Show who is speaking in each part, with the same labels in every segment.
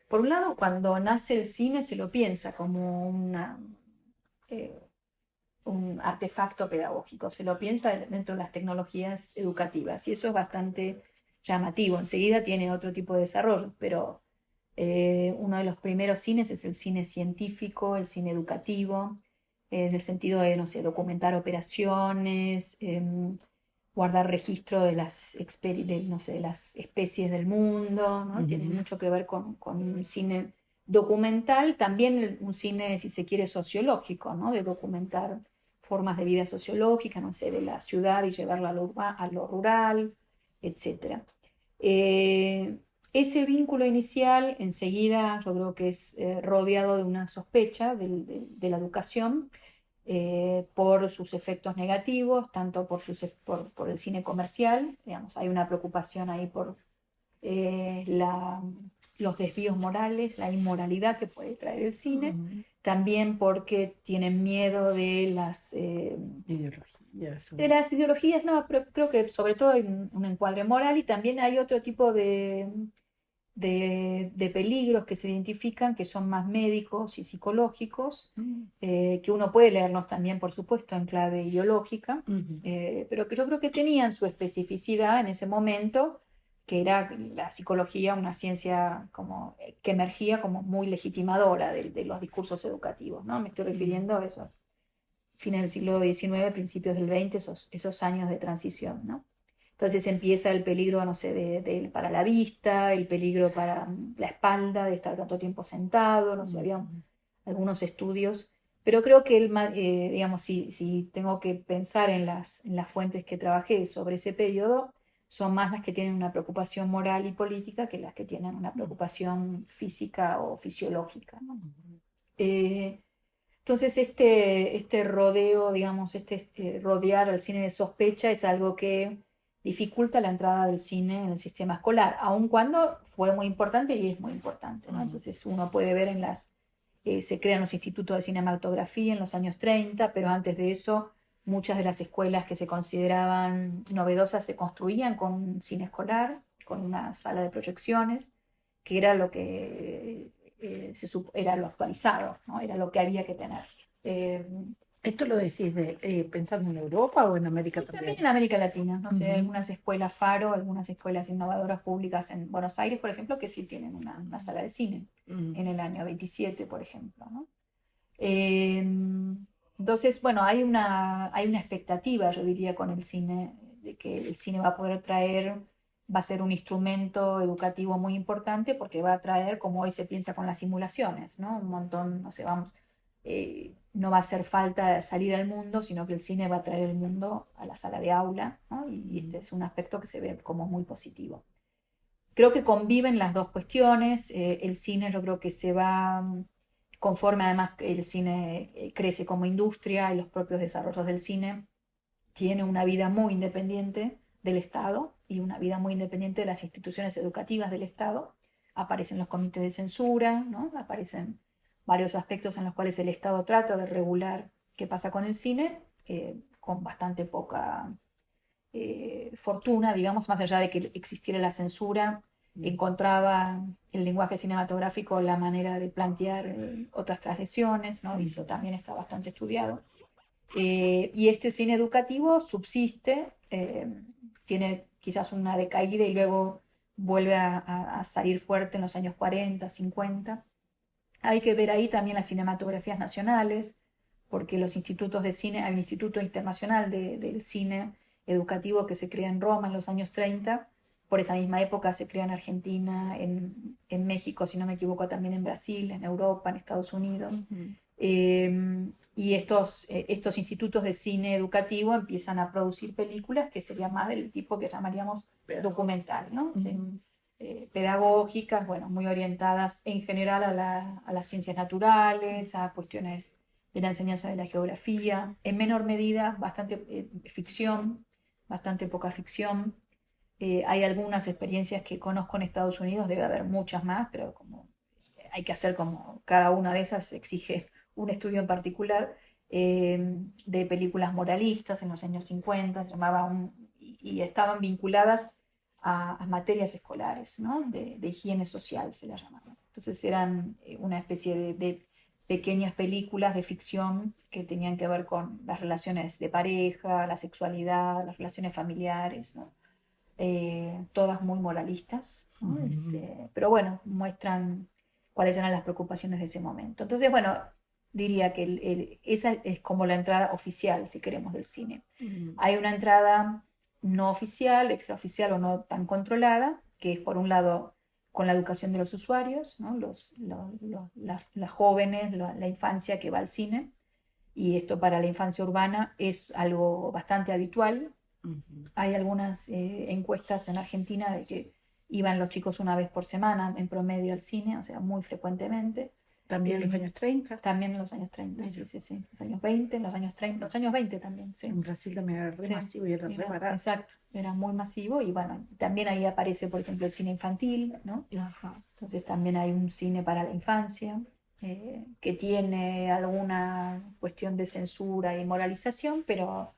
Speaker 1: por un lado, cuando nace el cine se lo piensa como eh, un artefacto pedagógico, se lo piensa dentro de las tecnologías educativas y eso es bastante llamativo. Enseguida tiene otro tipo de desarrollo, pero uno de los primeros cines es el cine científico, el cine educativo, en el sentido de, no sé, documentar operaciones, guardar registro de no sé, de las especies del mundo, ¿no? Tiene
Speaker 2: Ujú.
Speaker 1: mucho que ver con un cine documental, también un cine, si se quiere, sociológico, ¿no? De documentar formas de vida sociológica, no sé, de la ciudad y llevarla a lo rural, etcétera. Eh, Ese vínculo inicial enseguida yo creo que es rodeado de una sospecha de la educación por sus efectos negativos, tanto por el cine comercial, digamos, hay una preocupación ahí por eh, la- los desvíos morales, la inmoralidad que puede traer el cine,
Speaker 2: Ujú.
Speaker 1: también porque tienen miedo
Speaker 2: Ideologías.
Speaker 1: de las ideologías, no, pero creo que sobre todo hay un encuadre moral y también hay otro tipo de peligros que se identifican que son más médicos y psicológicos, que uno puede leerlos también, por supuesto, en clave ideológica,
Speaker 2: Ujú.
Speaker 1: pero que yo creo que tenían su especificidad en ese momento, que era la psicología, una ciencia como, que emergía como muy legitimadora de los discursos educativos, ¿no? Me estoy
Speaker 2: Ujú.
Speaker 1: refiriendo a eso, fines del siglo XIX, principios del XX, esos años de transición, ¿no? Entonces empieza el peligro, no sé, para la vista, el peligro para la espalda, de estar tanto tiempo sentado, no sé, había
Speaker 2: Ujú.
Speaker 1: algunos estudios, pero creo que, digamos, si tengo que pensar en las fuentes que trabajé sobre ese periodo, son más las que tienen una preocupación moral y política que las que tienen una preocupación física o fisiológica, ¿no? Eh, entonces, este rodeo, digamos, rodear al cine de sospecha es algo que dificulta la entrada del cine en el sistema escolar, aun cuando fue muy importante y es muy importante, ¿no?
Speaker 2: Ujú.
Speaker 1: Entonces, uno puede ver se crean los institutos de cinematografía en los años 30, pero antes de eso, muchas de las escuelas que se consideraban novedosas se construían con un cine escolar, con una sala de proyecciones, que era lo que era lo actualizado, ¿no? Era lo que había que tener. Eh,
Speaker 2: ¿Esto lo decís pensando en Europa o en América
Speaker 1: y también en
Speaker 2: también?
Speaker 1: América Latina, no sé,
Speaker 2: Ujú.
Speaker 1: algunas escuelas Faro, algunas escuelas innovadoras públicas en Buenos Aires, por ejemplo, que sí tienen una sala de cine
Speaker 2: Ujú.
Speaker 1: en el año 27, por ejemplo, ¿no? Eh, entonces, bueno, hay una expectativa, yo diría, con el cine, de que el cine va a poder traer, va a ser un instrumento educativo muy importante porque va a traer, como hoy se piensa con las simulaciones, ¿no? Un montón, no sé, no va a hacer falta salir al mundo, sino que el cine va a traer el mundo a la sala de aula, ¿no? Y este
Speaker 2: Ujú.
Speaker 1: es un aspecto que se ve como muy positivo. Creo que conviven las dos cuestiones. El cine yo creo que se va, conforme además el cine crece como industria y los propios desarrollos del cine, tiene una vida muy independiente del Estado y una vida muy independiente de las instituciones educativas del Estado. Aparecen los comités de censura, ¿no? Aparecen varios aspectos en los cuales el Estado trata de regular qué pasa con el cine, con bastante poca fortuna, digamos, más allá de que existiera la censura, encontraba el lenguaje cinematográfico la manera de plantear otras transgresiones, ¿no? Y eso también está bastante estudiado. Y este cine educativo subsiste, tiene quizás una decaída y luego vuelve a salir fuerte en los años 40, 50. Hay que ver ahí también las cinematografías nacionales, porque los institutos de cine, hay un instituto internacional del cine educativo que se crea en Roma en los años 30, por esa misma época se crea en Argentina, en México, si no me equivoco, también en Brasil, en Europa, en Estados Unidos.
Speaker 2: Ujú.
Speaker 1: Y estos institutos de cine educativo empiezan a producir películas que serían más del tipo que llamaríamos documental, ¿no? Sí,
Speaker 2: Ujú.
Speaker 1: pedagógicas, bueno, muy orientadas en general a las ciencias naturales, a cuestiones de la enseñanza de la geografía, en menor medida bastante ficción, bastante poca ficción. Hay algunas experiencias que conozco en Estados Unidos, debe haber muchas más, pero como hay que hacer como cada una de esas exige un estudio en particular de películas moralistas en los años 50, se llamaba y estaban vinculadas a materias escolares, ¿no? De higiene social se la llamaban. Entonces eran una especie de pequeñas películas de ficción que tenían que ver con las relaciones de pareja, la sexualidad, las relaciones familiares, ¿no? Todas muy moralistas, ¿no? Pero bueno, muestran cuáles eran las preocupaciones de ese momento. Entonces, bueno, diría que esa es como la entrada oficial, si queremos, del cine. Hay una entrada no oficial, extraoficial o no tan controlada, que es por un lado con la educación de los usuarios, ¿no? Las jóvenes, la infancia que va al cine, y esto para la infancia urbana es algo bastante habitual. Hay algunas encuestas en Argentina de que iban los chicos una vez por semana en promedio al cine, o sea, muy frecuentemente.
Speaker 2: También en los años 30.
Speaker 1: También en los años 30, sí, sí, sí. Los años 20, en los años 30, los años 20 también, sí.
Speaker 2: En Brasil también era re
Speaker 1: Sí,
Speaker 2: masivo y era re barato.
Speaker 1: exacto, era muy masivo y bueno, también ahí aparece, por ejemplo, el cine infantil, ¿no?
Speaker 2: Ajá.
Speaker 1: Entonces también hay un cine para la infancia que tiene alguna cuestión de censura y moralización, pero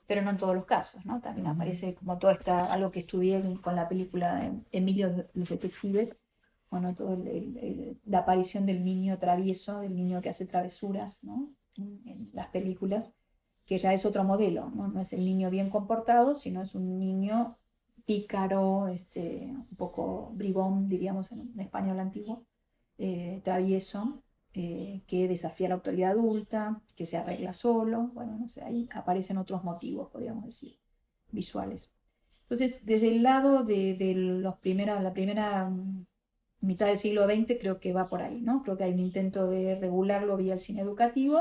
Speaker 1: no en todos los casos, ¿no? También aparece como toda esta, algo que estudié con la película de Emilio los Detectives, bueno, toda la aparición del niño travieso, del niño que hace travesuras, ¿no? En las películas, que ya es otro modelo, ¿no? No es el niño bien comportado, sino es un niño pícaro, un poco bribón, diríamos en español antiguo, travieso, que desafía la autoridad adulta, que se arregla solo, bueno, no sé, ahí aparecen otros motivos, podríamos decir, visuales. Entonces, desde el lado de la primera mitad del siglo XX, creo que va por ahí, ¿no? Creo que hay un intento de regularlo vía el cine educativo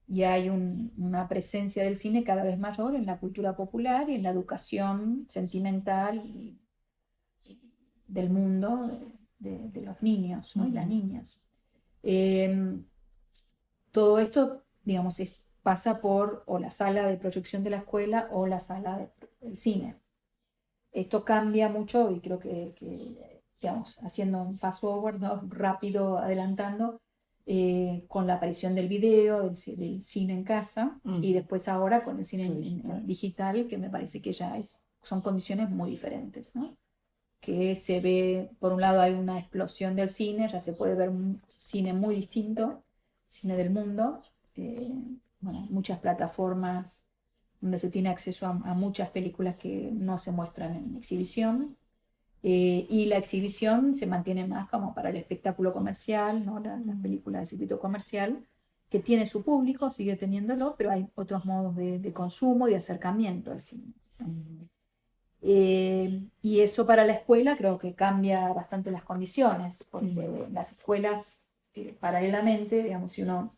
Speaker 1: y hay una presencia del cine cada vez mayor en la cultura popular y en la educación sentimental del mundo de los niños, ¿no? Y las niñas. Eh, Todo esto, digamos, pasa por o la sala de proyección de la escuela o la sala del cine. Esto cambia mucho y creo que, digamos, haciendo un fast forward, ¿no? Rápido adelantando, con la aparición del video, del cine en casa y después ahora con el cine digital, que me parece que ya son condiciones muy diferentes, ¿no? Que se ve, por un lado hay una explosión del cine, ya se puede ver un cine muy distinto, cine del mundo, eh, bueno, muchas plataformas donde se tiene acceso a muchas películas que no se muestran en exhibición, y la exhibición se mantiene más como para el espectáculo comercial, ¿no? Las películas de circuito comercial, que tiene su público, sigue teniéndolo, pero hay otros modos de consumo y de acercamiento al cine, ¿no? Y eso para la escuela creo que cambia bastante las condiciones, porque las escuelas, paralelamente, digamos, si uno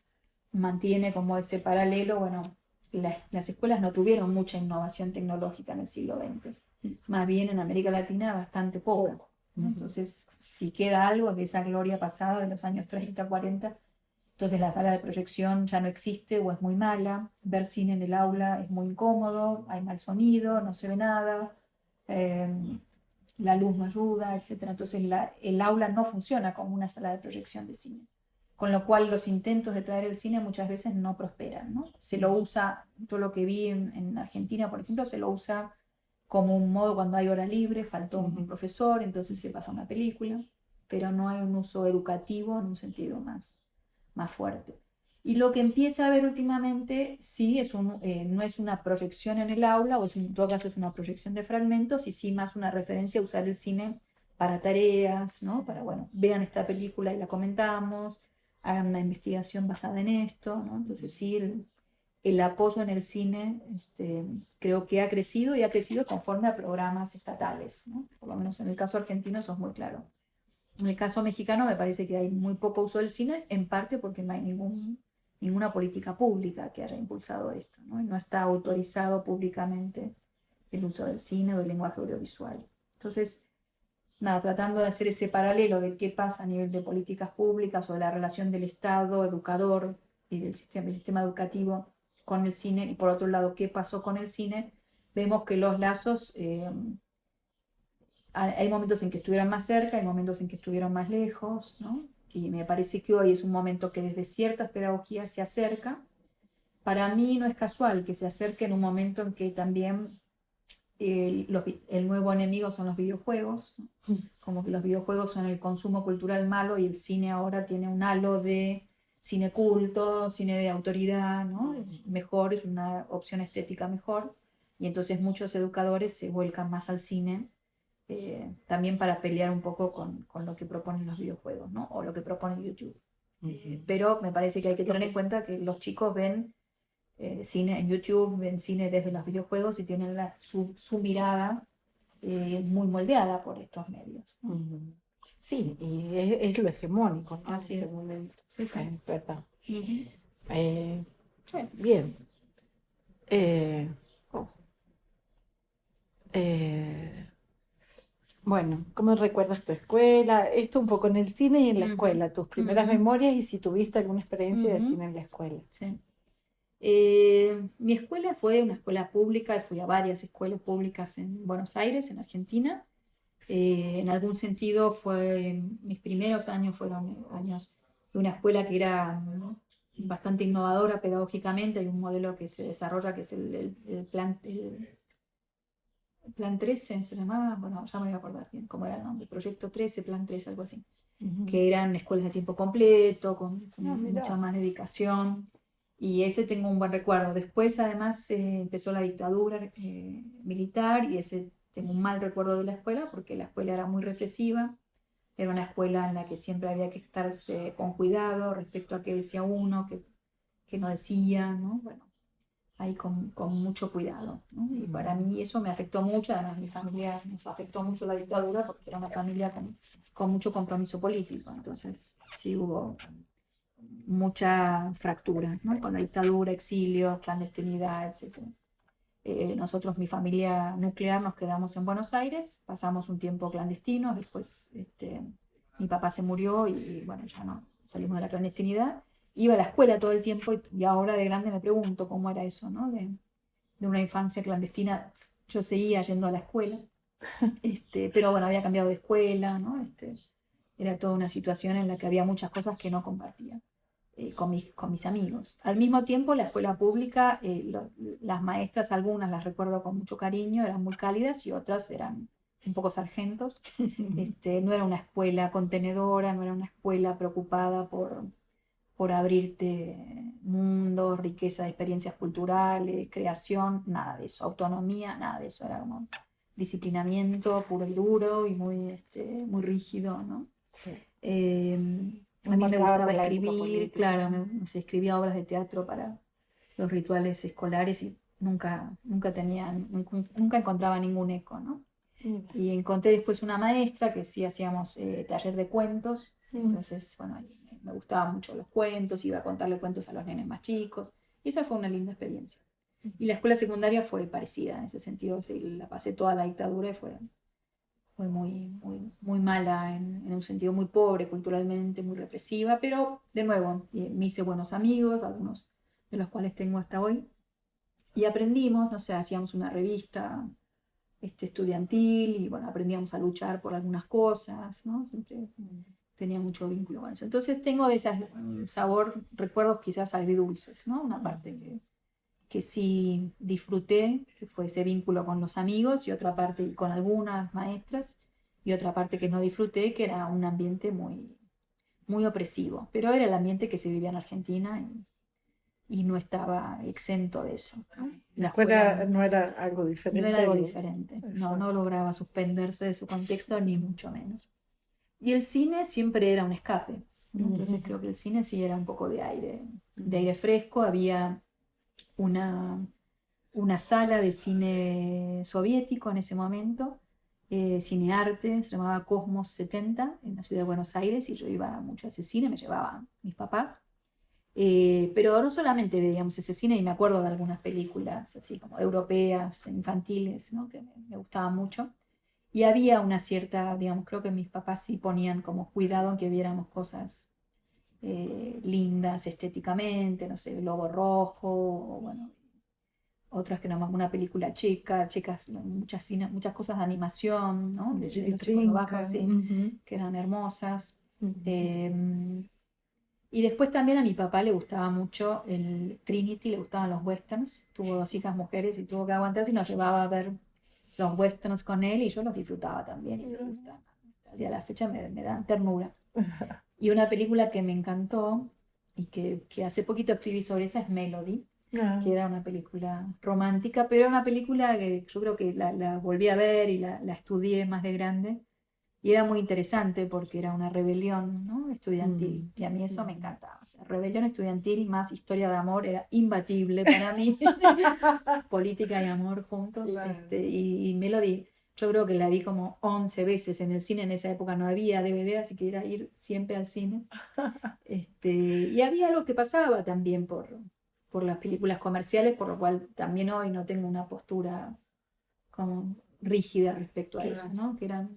Speaker 1: mantiene como ese paralelo, bueno, las escuelas no tuvieron mucha innovación tecnológica en el siglo XX, más bien en América Latina bastante poco, ¿no? Entonces, si queda algo de esa gloria pasada de los años 30, 40, entonces la sala de proyección ya no existe o es muy mala, ver cine en el aula es muy incómodo, hay mal sonido, no se ve nada, eh, la luz no ayuda, etcétera. Entonces el aula no funciona como una sala de proyección de cine. Con lo cual los intentos de traer el cine muchas veces no prosperan, ¿no? Se lo usa, yo lo que vi en Argentina, por ejemplo, se lo usa como un modo cuando hay hora libre, faltó un profesor, entonces se pasa una película, pero no hay un uso educativo en un sentido más fuerte. Y lo que empieza a ver últimamente, sí, no es una proyección en el aula, en todo caso es una proyección de fragmentos, y sí más una referencia a usar el cine para tareas, ¿no? Para, bueno, vean esta película y la comentamos, hagan una investigación basada en esto, ¿no? Entonces sí, el apoyo en el cine, creo que ha crecido y ha crecido conforme a programas estatales, ¿no? Por lo menos en el caso argentino eso es muy claro. En el caso mexicano me parece que hay muy poco uso del cine, en parte porque no hay ninguna política pública que haya impulsado esto, ¿no? Y no está autorizado públicamente el uso del cine o del lenguaje audiovisual. Entonces, nada, tratando de hacer ese paralelo de qué pasa a nivel de políticas públicas o de la relación del Estado educador y del sistema educativo con el cine, y por otro lado, qué pasó con el cine, vemos que los lazos, hay momentos en que estuvieron más cerca, hay momentos en que estuvieron más lejos, ¿no? Y me parece que hoy es un momento que desde ciertas pedagogías se acerca. Para mí no es casual que se acerque en un momento en que también el nuevo enemigo son los videojuegos, ¿no?
Speaker 2: Mm.
Speaker 1: Como que los videojuegos son el consumo cultural malo y el cine ahora tiene un halo de cine culto, cine de autoridad, ¿no? Mejor, es una opción estética mejor, y entonces muchos educadores se vuelcan más al cine, también para pelear un poco con lo que proponen los videojuegos, ¿no? O lo que propone YouTube. Pero me parece que hay que tener en cuenta que los chicos ven cine en YouTube, ven cine desde los videojuegos y tienen su mirada muy moldeada por estos medios, ¿no?
Speaker 2: Sí, y es lo hegemónico, ¿no?
Speaker 1: Así
Speaker 2: En
Speaker 1: es.
Speaker 2: este momento.
Speaker 1: Sí, sí.
Speaker 2: Es verdad.
Speaker 1: Ujú.
Speaker 2: Eh,
Speaker 1: Sí.
Speaker 2: bien. Eh, oh, eh, bueno, ¿cómo recuerdas tu escuela? Esto un poco en el cine y en la
Speaker 1: Ujú,
Speaker 2: escuela, tus primeras
Speaker 1: ujú,
Speaker 2: memorias y si tuviste alguna experiencia de
Speaker 1: ujú.
Speaker 2: cine en la escuela.
Speaker 1: Sí. Mi escuela fue una escuela pública, fui a varias escuelas públicas en Buenos Aires, en Argentina. En algún sentido mis primeros años fueron años de una escuela que era bastante innovadora pedagógicamente. Hay un modelo que se desarrolla que es el plan 13, se llamaba, bueno, ya me voy a acordar bien cómo era el nombre, Proyecto 13, Plan 13, algo así,
Speaker 2: Ujú.
Speaker 1: que eran escuelas de tiempo completo, con
Speaker 2: Ah,
Speaker 1: mucha
Speaker 2: mirá.
Speaker 1: más dedicación, y ese tengo un buen recuerdo. Después, además, empezó la dictadura militar, y ese tengo un mal recuerdo de la escuela, porque la escuela era muy represiva, era una escuela en la que siempre había que estarse con cuidado respecto a qué decía uno, qué no decía, ¿no? Bueno, ahí con mucho cuidado, ¿no? Y para mí eso me afectó mucho, además mi familia nos afectó mucho la dictadura porque era una familia con mucho compromiso político, entonces sí hubo mucha fractura, ¿no? Con la dictadura, exilio, clandestinidad, etc. Nosotros, mi familia nuclear, nos quedamos en Buenos Aires, pasamos un tiempo clandestinos, después mi papá se murió y bueno, ya no salimos de la clandestinidad. Iba a la escuela todo el tiempo y ahora de grande me pregunto cómo era eso, ¿no? De una infancia clandestina. Yo seguía yendo a la escuela, pero bueno, había cambiado de escuela, ¿no? Era toda una situación en la que había muchas cosas que no compartía con mis amigos. Al mismo tiempo, la escuela pública, las maestras, algunas las recuerdo con mucho cariño, eran muy cálidas y otras eran un poco sargentos. No era una escuela contenedora, no era una escuela preocupada por abrirte mundos, riqueza de experiencias culturales, creación, nada de eso, autonomía, nada de eso, era como disciplinamiento puro y duro y muy rígido, ¿no?
Speaker 2: Sí.
Speaker 1: Eh,
Speaker 2: Muy
Speaker 1: a mí me
Speaker 2: marcada
Speaker 1: gustaba
Speaker 2: por la época
Speaker 1: escribir,
Speaker 2: política.
Speaker 1: claro, no sé, escribía obras de teatro para los rituales escolares y nunca encontraba ningún eco, ¿no?
Speaker 2: Mira.
Speaker 1: Y encontré después una maestra que sí hacíamos taller de cuentos, entonces, bueno, ahí me gustaban mucho los cuentos, iba a contarle cuentos a los nenes más chicos, y esa fue una linda experiencia. Y la escuela secundaria fue parecida en ese sentido, sí, la pasé toda la dictadura y fue muy mala en un sentido muy pobre culturalmente, muy represiva, pero de nuevo me hice buenos amigos, algunos de los cuales tengo hasta hoy, y aprendimos, no sé, hacíamos una revista estudiantil y bueno, aprendíamos a luchar por algunas cosas, ¿no? Siempre tenía mucho vínculo con eso. Entonces tengo de ese sabor, recuerdos quizás agridulces, ¿no? Una parte que sí disfruté, que fue ese vínculo con los amigos, y otra parte con algunas maestras, y otra parte que no disfruté, que era un ambiente muy opresivo, pero era el ambiente que se vivía en Argentina y no estaba exento de eso, ¿no?
Speaker 2: La
Speaker 1: La
Speaker 2: escuela
Speaker 1: escuela
Speaker 2: no era algo
Speaker 1: no era
Speaker 2: diferente.
Speaker 1: algo diferente, no lograba suspenderse de su contexto, ni mucho menos. Y el cine siempre era un escape, ¿no? Entonces creo que el cine sí era un poco de aire fresco. Había una, una sala de cine soviético en ese momento, cinearte, se llamaba Cosmos 70 en la ciudad de Buenos Aires, y yo iba mucho a ese cine, me llevaban mis papás. Pero no solamente veíamos ese cine, y me acuerdo de algunas películas así como europeas, infantiles, ¿no? Que me gustaban mucho. Y había una cierta, digamos, creo que mis papás sí ponían como cuidado en que viéramos cosas lindas estéticamente, no sé, Globo Rojo, o bueno, otras que no, una película checa, checas, muchas cosas de animación, ¿no? De los
Speaker 2: Chilitrinca.
Speaker 1: checoslovacos, sí, que eran hermosas.
Speaker 2: Ujú.
Speaker 1: Eh, y después también a mi papá le gustaba mucho el Trinity, le gustaban los westerns, tuvo dos hijas mujeres y tuvo que aguantarse y nos llevaba a ver los westerns con él y yo los disfrutaba también y me gustan. Hasta el día de la fecha me dan ternura. Y una película que me encantó y que hace poquito escribí sobre esa es Melody, que era una película romántica, pero era una película que yo creo que la volví a ver y la estudié más de grande. Y era muy interesante porque era una rebelión, ¿no? Estudiantil. Y a mí eso me encantaba. O sea, rebelión estudiantil más historia de amor era imbatible para mí. Política y amor juntos.
Speaker 2: Claro.
Speaker 1: Y Melody, yo creo que la vi como 11 veces en el cine. En esa época no había DVD, así que era ir siempre al cine. Y había algo que pasaba también por las películas comerciales, por lo cual también hoy no tengo una postura como rígida respecto a eso, ¿no? Que eran,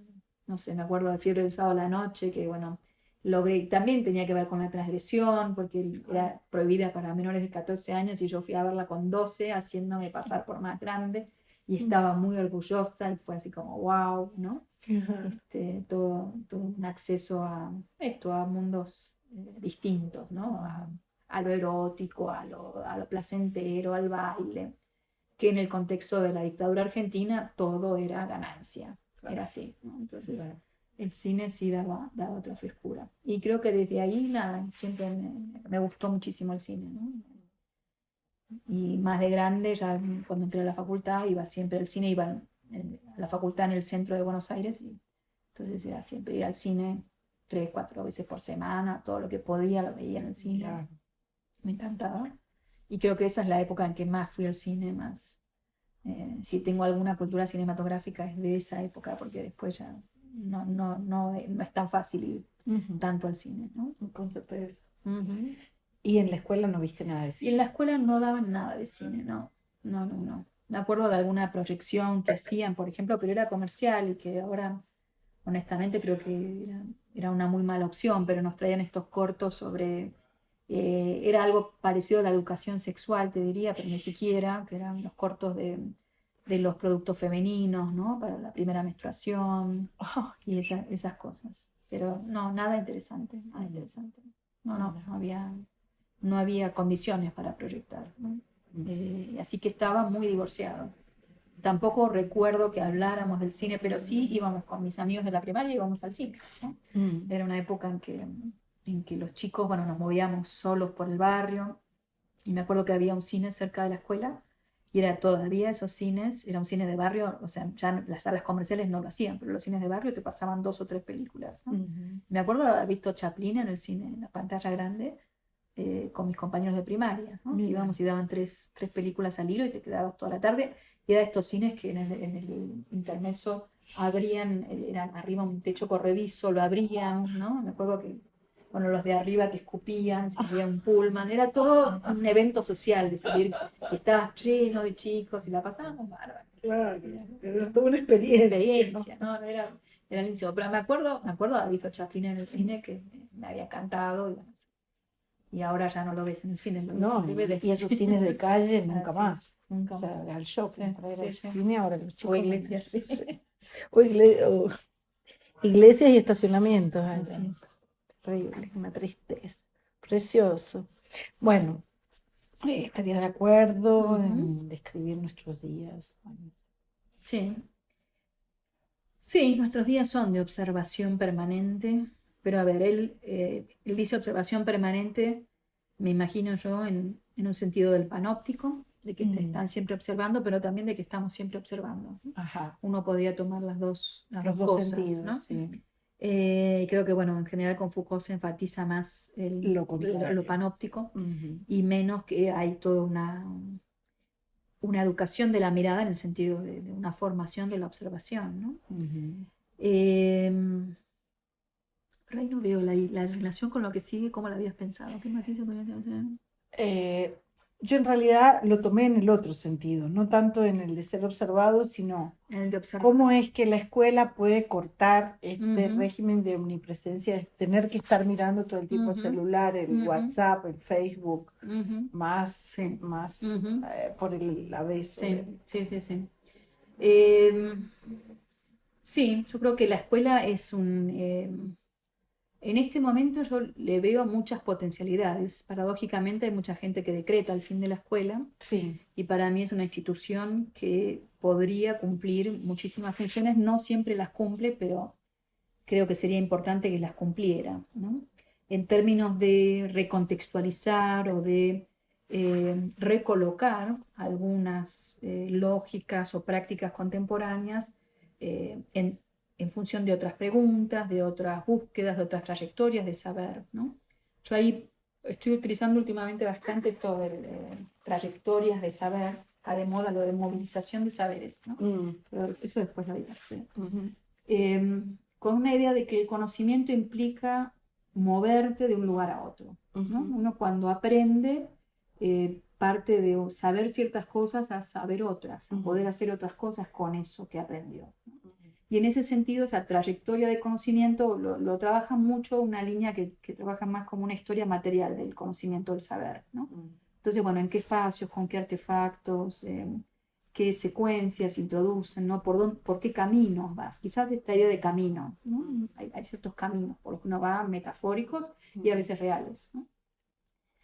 Speaker 1: no sé, me acuerdo de Fiebre del Sábado a la Noche, que bueno, logré, también tenía que ver con la transgresión, porque era prohibida para menores de 14 años y yo fui a verla con 12, haciéndome pasar por más grande, y estaba muy orgullosa y fue así como, wow, ¿no? Todo un acceso a esto, a mundos distintos, ¿no? A lo erótico, a lo placentero, al baile, que en el contexto de la dictadura argentina todo era ganancia, era así, ¿no? Entonces el cine sí daba otra frescura. Y creo que desde ahí nada, siempre me gustó muchísimo el cine, ¿no? Y más de grande, ya cuando entré a la facultad, iba siempre al cine, iba a la facultad en el centro de Buenos Aires, y entonces era siempre ir al cine 3, 4 veces por semana, todo lo que podía lo veía en el cine.
Speaker 2: Claro.
Speaker 1: Me encantaba. Y creo que esa es la época en que más fui al cine, más. Si tengo alguna cultura cinematográfica es de esa época, porque después ya no es tan fácil ir tanto al cine, ¿no?
Speaker 2: Un concepto de eso.
Speaker 1: Uh-huh.
Speaker 2: ¿Y en la escuela no viste nada de
Speaker 1: Y
Speaker 2: cine?
Speaker 1: en la escuela no daban nada de cine, no. No. Me acuerdo de alguna proyección que hacían, por ejemplo, pero era comercial y que ahora, honestamente, creo que era una muy mala opción, pero nos traían estos cortos sobre. Era algo parecido a la educación sexual, te diría, pero ni siquiera, que eran los cortos de los productos femeninos, ¿no? Para la primera menstruación y esas cosas. Pero no, nada interesante, nada interesante. No había condiciones para proyectar, ¿no? Así que estaba muy divorciado. Tampoco recuerdo que habláramos del cine, pero sí íbamos con mis amigos de la primaria y íbamos al cine, ¿no? Era una época en que los chicos, bueno, nos movíamos solos por el barrio, y me acuerdo que había un cine cerca de la escuela, y era todavía esos cines, era un cine de barrio, o sea, ya las salas comerciales no lo hacían, pero los cines de barrio te pasaban 2 o 3 películas, ¿no? Me acuerdo de haber visto Chaplin en el cine, en la pantalla grande, con mis compañeros de primaria, ¿no? Que íbamos y daban tres películas al hilo y te quedabas toda la tarde, y era estos cines que en el intermezzo abrían, eran arriba un techo corredizo, lo abrían, ¿no? Me acuerdo que, bueno, los de arriba que escupían, se hacía un pullman, era todo un evento social de salir, estaba lleno de chicos y la pasábamos bárbaro.
Speaker 2: Claro, era toda una experiencia,
Speaker 1: ¿no? Era lindísimo. Pero me acuerdo de haber visto Chaplin en el cine, que me había encantado, y ahora ya no lo ves en el cine, lo ves
Speaker 2: No,
Speaker 1: en DVD.
Speaker 2: y esos cines de calle nunca
Speaker 1: Así
Speaker 2: más.
Speaker 1: es, nunca
Speaker 2: O sea,
Speaker 1: más.
Speaker 2: al shopping
Speaker 1: Sí,
Speaker 2: para ir
Speaker 1: sí,
Speaker 2: al
Speaker 1: sí.
Speaker 2: cine, ahora los chicos.
Speaker 1: O iglesias, sí.
Speaker 2: O iglesias y estacionamientos. Ay,
Speaker 1: Así es.
Speaker 2: terrible, una tristeza. Precioso. Bueno, estaría de acuerdo en describir nuestros días.
Speaker 1: Sí. Sí, nuestros días son de observación permanente, pero a ver, él dice observación permanente, me imagino yo, en un sentido del panóptico, de que te están siempre observando, pero también de que estamos siempre observando, ¿no?
Speaker 2: Ajá,
Speaker 1: Uno podría tomar las dos
Speaker 2: los dos
Speaker 1: cosas,
Speaker 2: sentidos,
Speaker 1: ¿no?
Speaker 2: sí.
Speaker 1: Creo que, bueno, en general con Foucault se enfatiza más
Speaker 2: Lo contrario.
Speaker 1: lo panóptico,
Speaker 2: Ujú.
Speaker 1: y menos que hay toda una educación de la mirada en el sentido de una formación de la observación, ¿no?
Speaker 2: Ujú.
Speaker 1: Pero ahí no veo la relación con lo que sigue, ¿cómo la habías pensado? ¿Qué matices podrías hacer?
Speaker 2: Yo en realidad lo tomé en el otro sentido, no tanto en el de ser observado, sino
Speaker 1: En el de observar.
Speaker 2: cómo es que la escuela puede cortar este
Speaker 1: Ujú.
Speaker 2: régimen de omnipresencia, de tener que estar mirando todo el tiempo el
Speaker 1: Ujú.
Speaker 2: celular, el
Speaker 1: Ujú.
Speaker 2: WhatsApp, el Facebook,
Speaker 1: Ujú.
Speaker 2: más
Speaker 1: Sí.
Speaker 2: más
Speaker 1: Ujú.
Speaker 2: por el aviso.
Speaker 1: Sí. Sí, yo creo que la escuela es En este momento yo le veo muchas potencialidades. Paradójicamente hay mucha gente que decreta el fin de la escuela
Speaker 2: Sí.
Speaker 1: y para mí es una institución que podría cumplir muchísimas funciones, no siempre las cumple, pero creo que sería importante que las cumpliera, ¿no? En términos de recontextualizar o de recolocar algunas lógicas o prácticas contemporáneas en función de otras preguntas, de otras búsquedas, de otras trayectorias de saber, ¿no? Yo ahí estoy utilizando últimamente bastante todo el trayectorias de saber, está de moda lo de movilización de saberes, ¿no? Pero eso después lo diré. Con una idea de que el conocimiento implica moverte de un lugar a otro, ¿no? Uno cuando aprende parte de saber ciertas cosas a saber otras, a poder hacer otras cosas con eso que aprendió, ¿no? Y en ese sentido, esa trayectoria de conocimiento lo trabaja mucho una línea que trabaja más como una historia material del conocimiento, del saber, ¿no? Entonces, bueno, ¿en qué espacios, con qué artefactos, qué secuencias introducen, ¿no? ¿Por qué caminos vas? Quizás esta idea de camino, ¿no? Hay ciertos caminos por los que uno va, metafóricos y a veces reales, ¿no?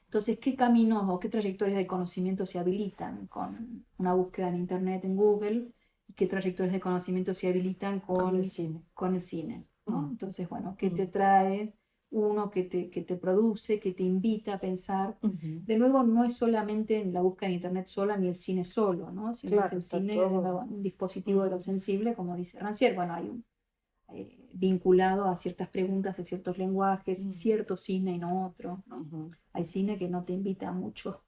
Speaker 1: Entonces, ¿qué caminos o qué trayectorias de conocimiento se habilitan con una búsqueda en Internet, en Google? ¿Y qué trayectorias de conocimiento se habilitan con el cine? ¿No? Entonces, bueno, ¿qué te trae uno, que te produce, que te invita a pensar? De nuevo, no es solamente en la búsqueda en Internet sola, ni el cine solo, ¿no? Sino es el cine, de nuevo, un dispositivo de lo sensible, como dice Rancière. Bueno, hay un vinculado a ciertas preguntas, a ciertos lenguajes, cierto cine y no otro, ¿no? Hay cine que no te invita a mucho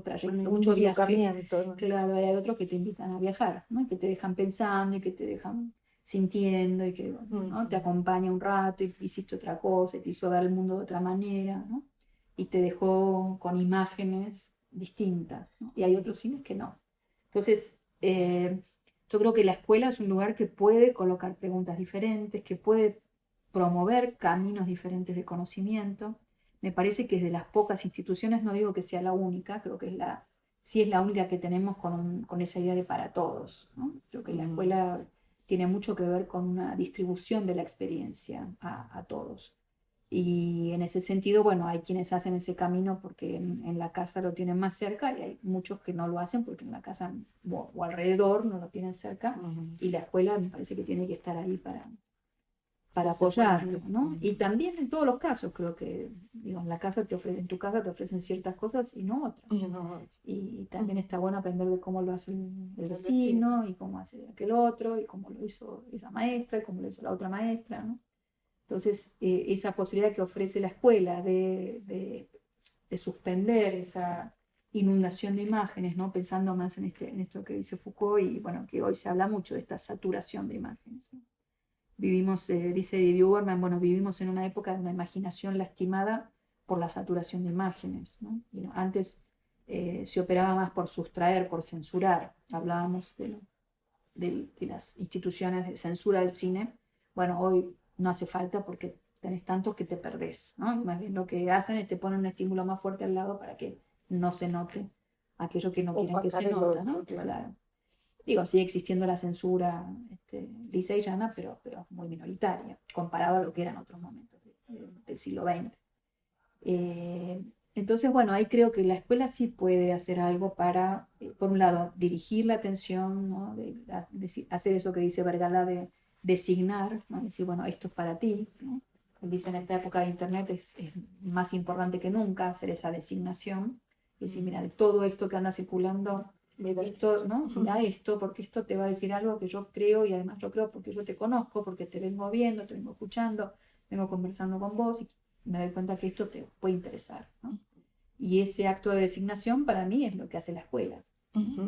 Speaker 1: trayecto, mucho viaje.
Speaker 2: ¿No?
Speaker 1: Claro, hay otros que te invitan a viajar, ¿no? Y que te dejan pensando y que te dejan sintiendo y que, ¿no? Te acompaña un rato y hiciste otra cosa y te hizo ver el mundo de otra manera, ¿no? Y te dejó con imágenes distintas, ¿no? Y hay otros cines que no. Entonces, yo creo que la escuela es un lugar que puede colocar preguntas diferentes, que puede promover caminos diferentes de conocimiento. Me parece que es de las pocas instituciones, no digo que sea la única, creo que sí es la única que tenemos con esa idea de para todos, ¿no? Creo que la escuela tiene mucho que ver con una distribución de la experiencia a todos. Y en ese sentido, bueno, hay quienes hacen ese camino porque en la casa lo tienen más cerca y hay muchos que no lo hacen porque en la casa o alrededor no lo tienen cerca, y la escuela me parece que tiene que estar ahí para apoyarte, ¿no? Y también en todos los casos, creo que, digo, en en tu casa te ofrecen ciertas cosas y no otras. Y también está bueno aprender de cómo lo hace el vecino y cómo hace aquel otro y cómo lo hizo esa maestra y cómo lo hizo la otra maestra, ¿no? Entonces, esa posibilidad que ofrece la escuela de suspender esa inundación de imágenes, ¿no? Pensando más en esto que dice Foucault y bueno, que hoy se habla mucho de esta saturación de imágenes, ¿no? Vivimos, dice Didi Uberman, bueno, vivimos en una época de una imaginación lastimada por la saturación de imágenes, ¿no? Y, ¿no? Antes se operaba más por sustraer, por censurar. Hablábamos de las instituciones de censura del cine. Bueno, hoy no hace falta porque tenés tantos que te perdés, ¿no? Y más bien lo que hacen es te ponen un estímulo más fuerte al lado para que no se note aquello que no quieren que se note, ¿no? Claro. Digo, sigue existiendo la censura lisa y llana, pero muy minoritaria, comparado a lo que era en otros momentos del siglo XX. Entonces, bueno, ahí creo que la escuela sí puede hacer algo para, por un lado, dirigir la atención, ¿no? Hacer eso que dice Vergala de designar, ¿no? Decir, bueno, esto es para ti, ¿no? Él dice, en esta época de Internet es más importante que nunca hacer esa designación. Y decir, mira, de todo esto que anda circulando, esto, ¿no? Mira esto, porque esto te va a decir algo que yo creo, y además yo creo porque yo te conozco, porque te vengo viendo, te vengo escuchando, vengo conversando con vos y me doy cuenta que esto te puede interesar, ¿no? Y ese acto de designación para mí es lo que hace la escuela.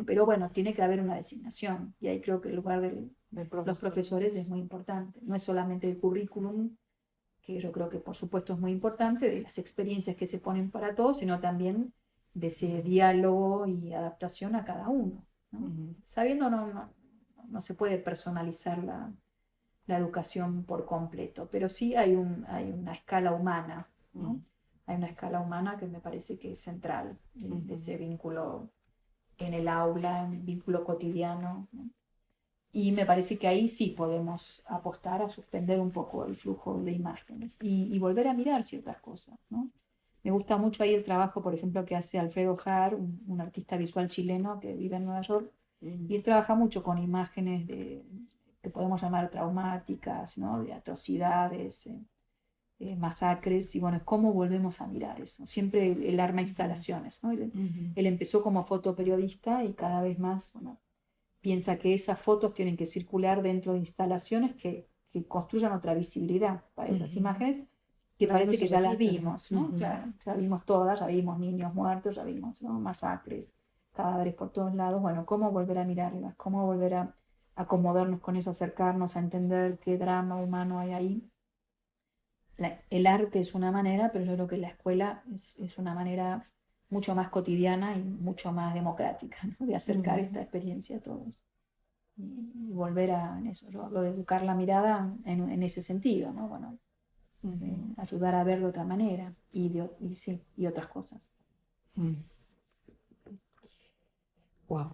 Speaker 1: Pero bueno, tiene que haber una designación y ahí creo que el lugar de los profesores es muy importante. No es solamente el currículum, que yo creo que por supuesto es muy importante, de las experiencias que se ponen para todos, sino también de ese diálogo y adaptación a cada uno, ¿no? Sabiendo no se puede personalizar la educación por completo, pero sí hay una escala humana, ¿no? Hay una escala humana que me parece que es central, de ese vínculo en el aula, en el vínculo cotidiano, ¿no? Y me parece que ahí sí podemos apostar a suspender un poco el flujo de imágenes y volver a mirar ciertas cosas, ¿no? Me gusta mucho ahí el trabajo, por ejemplo, que hace Alfredo Har, un artista visual chileno que vive en Nueva York, y él trabaja mucho con imágenes que podemos llamar traumáticas, ¿no? De atrocidades, masacres, y bueno, es cómo volvemos a mirar eso. Siempre él arma instalaciones, ¿no? Él empezó como fotoperiodista y cada vez más, bueno, piensa que esas fotos tienen que circular dentro de instalaciones que construyan otra visibilidad para esas imágenes, que
Speaker 2: Para que no
Speaker 1: parece
Speaker 2: se
Speaker 1: que ya las
Speaker 2: repitan.
Speaker 1: vimos, ¿no? Claro, ya vimos todas, ya vimos niños muertos, ya vimos, ¿no? Masacres, cadáveres por todos lados. Bueno, ¿cómo volver a mirarlas? ¿Cómo volver a acomodarnos con eso, acercarnos a entender qué drama humano hay ahí? El arte es una manera, pero yo creo que la escuela es una manera mucho más cotidiana y mucho más democrática, ¿no? De acercar esta experiencia a todos y volver a en eso. Yo hablo de educar la mirada en ese sentido, ¿no? Bueno, ayudar a ver de otra manera y sí, y otras cosas.
Speaker 2: Wow.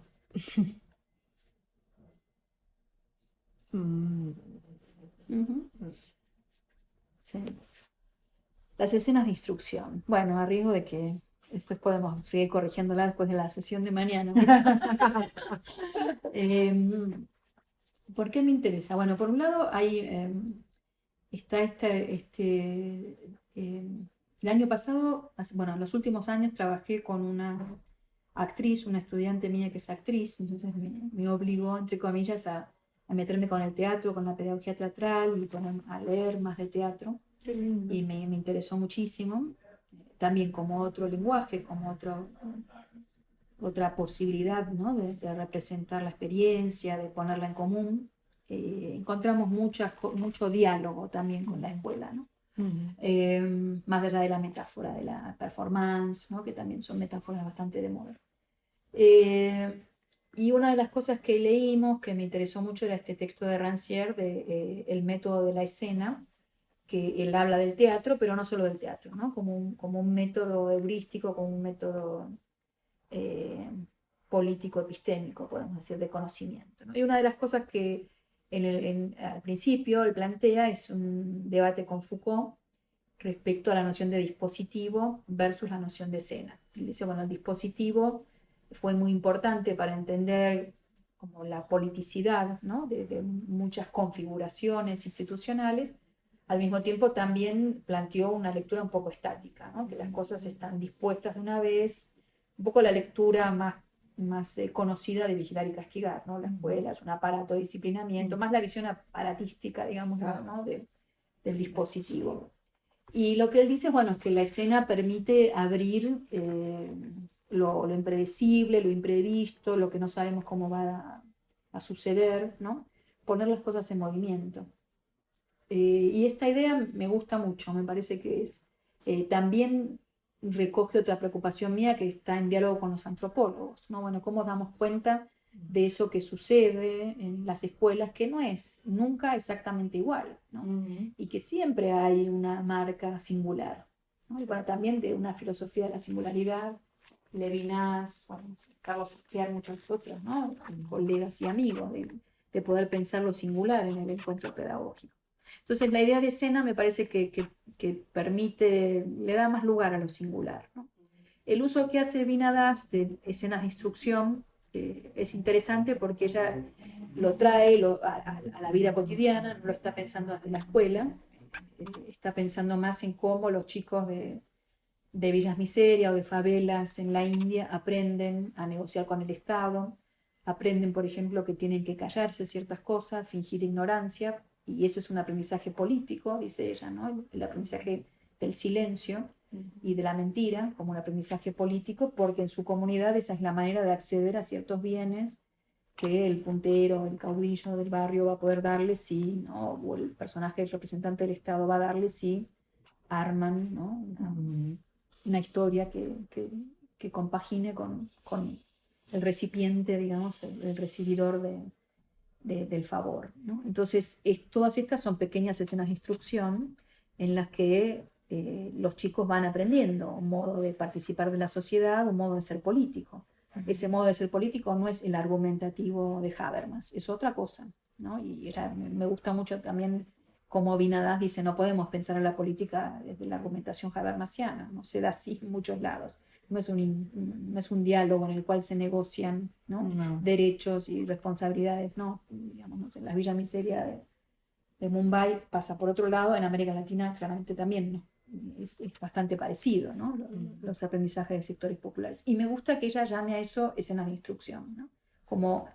Speaker 1: Sí. Las escenas de instrucción. Bueno, a riesgo de que después podemos seguir corrigiéndola después de la sesión de mañana. ¿Por qué me interesa? Bueno, por un lado está el año pasado, bueno, en los últimos años trabajé con una actriz, una estudiante mía que es actriz, entonces me obligó, entre comillas, a meterme con el teatro, con la pedagogía teatral y a leer más de teatro. Y me interesó muchísimo, también como otro lenguaje, como otra posibilidad, ¿no? de representar la experiencia, de ponerla en común. Encontramos mucho diálogo también con la escuela, ¿no? Más allá de la metáfora de la performance, ¿no? Que también son metáforas bastante de moda. Y una de las cosas que leímos que me interesó mucho era este texto de Rancière de El método de la escena, que él habla del teatro, pero no solo del teatro, ¿no? Como un método heurístico, como un método eh, político epistémico, podemos decir, de conocimiento, ¿no? Y una de las cosas que al principio él plantea es un debate con Foucault respecto a la noción de dispositivo versus la noción de escena. Él dice, bueno, el dispositivo fue muy importante para entender como la politicidad, ¿no? de muchas configuraciones institucionales. Al mismo tiempo también planteó una lectura un poco estática, ¿no? Que las cosas están dispuestas de una vez, un poco la lectura más conocida de Vigilar y Castigar, ¿no? La escuela es un aparato de disciplinamiento, más la visión aparatística, digamos, ¿no? Del dispositivo. Y lo que él dice, bueno, es que la escena permite abrir lo impredecible, lo imprevisto, lo que no sabemos cómo va a suceder, ¿no? Poner las cosas en movimiento. Y esta idea me gusta mucho, me parece que también recoge otra preocupación mía que está en diálogo con los antropólogos, ¿no? Bueno, cómo damos cuenta de eso que sucede en las escuelas, que no es nunca exactamente igual, ¿no? Y que siempre hay una marca singular, ¿no? Y bueno, también de una filosofía de la singularidad, Levinas, bueno, Carlos Escliar, muchos otros, ¿no? Colegas y amigos, de poder pensar lo singular en el encuentro pedagógico. Entonces la idea de escena me parece que permite, le da más lugar a lo singular, ¿no? El uso que hace Vina Dash de escenas de instrucción es interesante porque ella lo trae a la vida cotidiana, no lo está pensando desde la escuela, está pensando más en cómo los chicos de villas miseria o de favelas en la India aprenden a negociar con el Estado, aprenden, por ejemplo, que tienen que callarse ciertas cosas, fingir ignorancia, y eso es un aprendizaje político, dice ella, ¿no? El aprendizaje del silencio y de la mentira como un aprendizaje político, porque en su comunidad esa es la manera de acceder a ciertos bienes que el puntero, el caudillo del barrio va a poder darle si, ¿no? O el personaje, el representante del Estado va a darle si arman, ¿no? Una historia que compagine con el recipiente, digamos, el recibidor del favor, ¿no? Entonces, todas estas son pequeñas escenas de instrucción en las que los chicos van aprendiendo un modo de participar de la sociedad, un modo de ser político. Ese modo de ser político no es el argumentativo de Habermas, es otra cosa, ¿no? Y me gusta mucho también como Vinadas dice, no podemos pensar en la política desde la argumentación habermasiana, no se da así en muchos lados. No es un diálogo en el cual se negocian, ¿no?
Speaker 2: No.
Speaker 1: Derechos y responsabilidades, no, digamos, no sé, la Villa Miseria de Mumbai pasa por otro lado, en América Latina claramente también, ¿no? Es bastante parecido, ¿no? Los aprendizajes de sectores populares. Y me gusta que ella llame a eso escenas de instrucción, ¿no? Como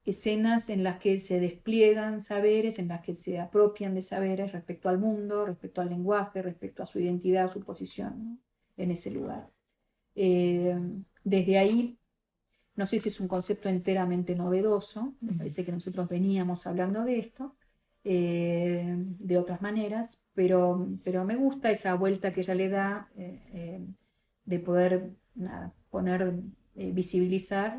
Speaker 1: escenas en las que se despliegan saberes, en las que se apropian de saberes respecto al mundo, respecto al lenguaje, respecto a su identidad, su posición, ¿no? En ese lugar. Desde ahí, no sé si es un concepto enteramente novedoso, me parece que nosotros veníamos hablando de esto, de otras maneras, pero me gusta esa vuelta que ella le da de poder poner, visibilizar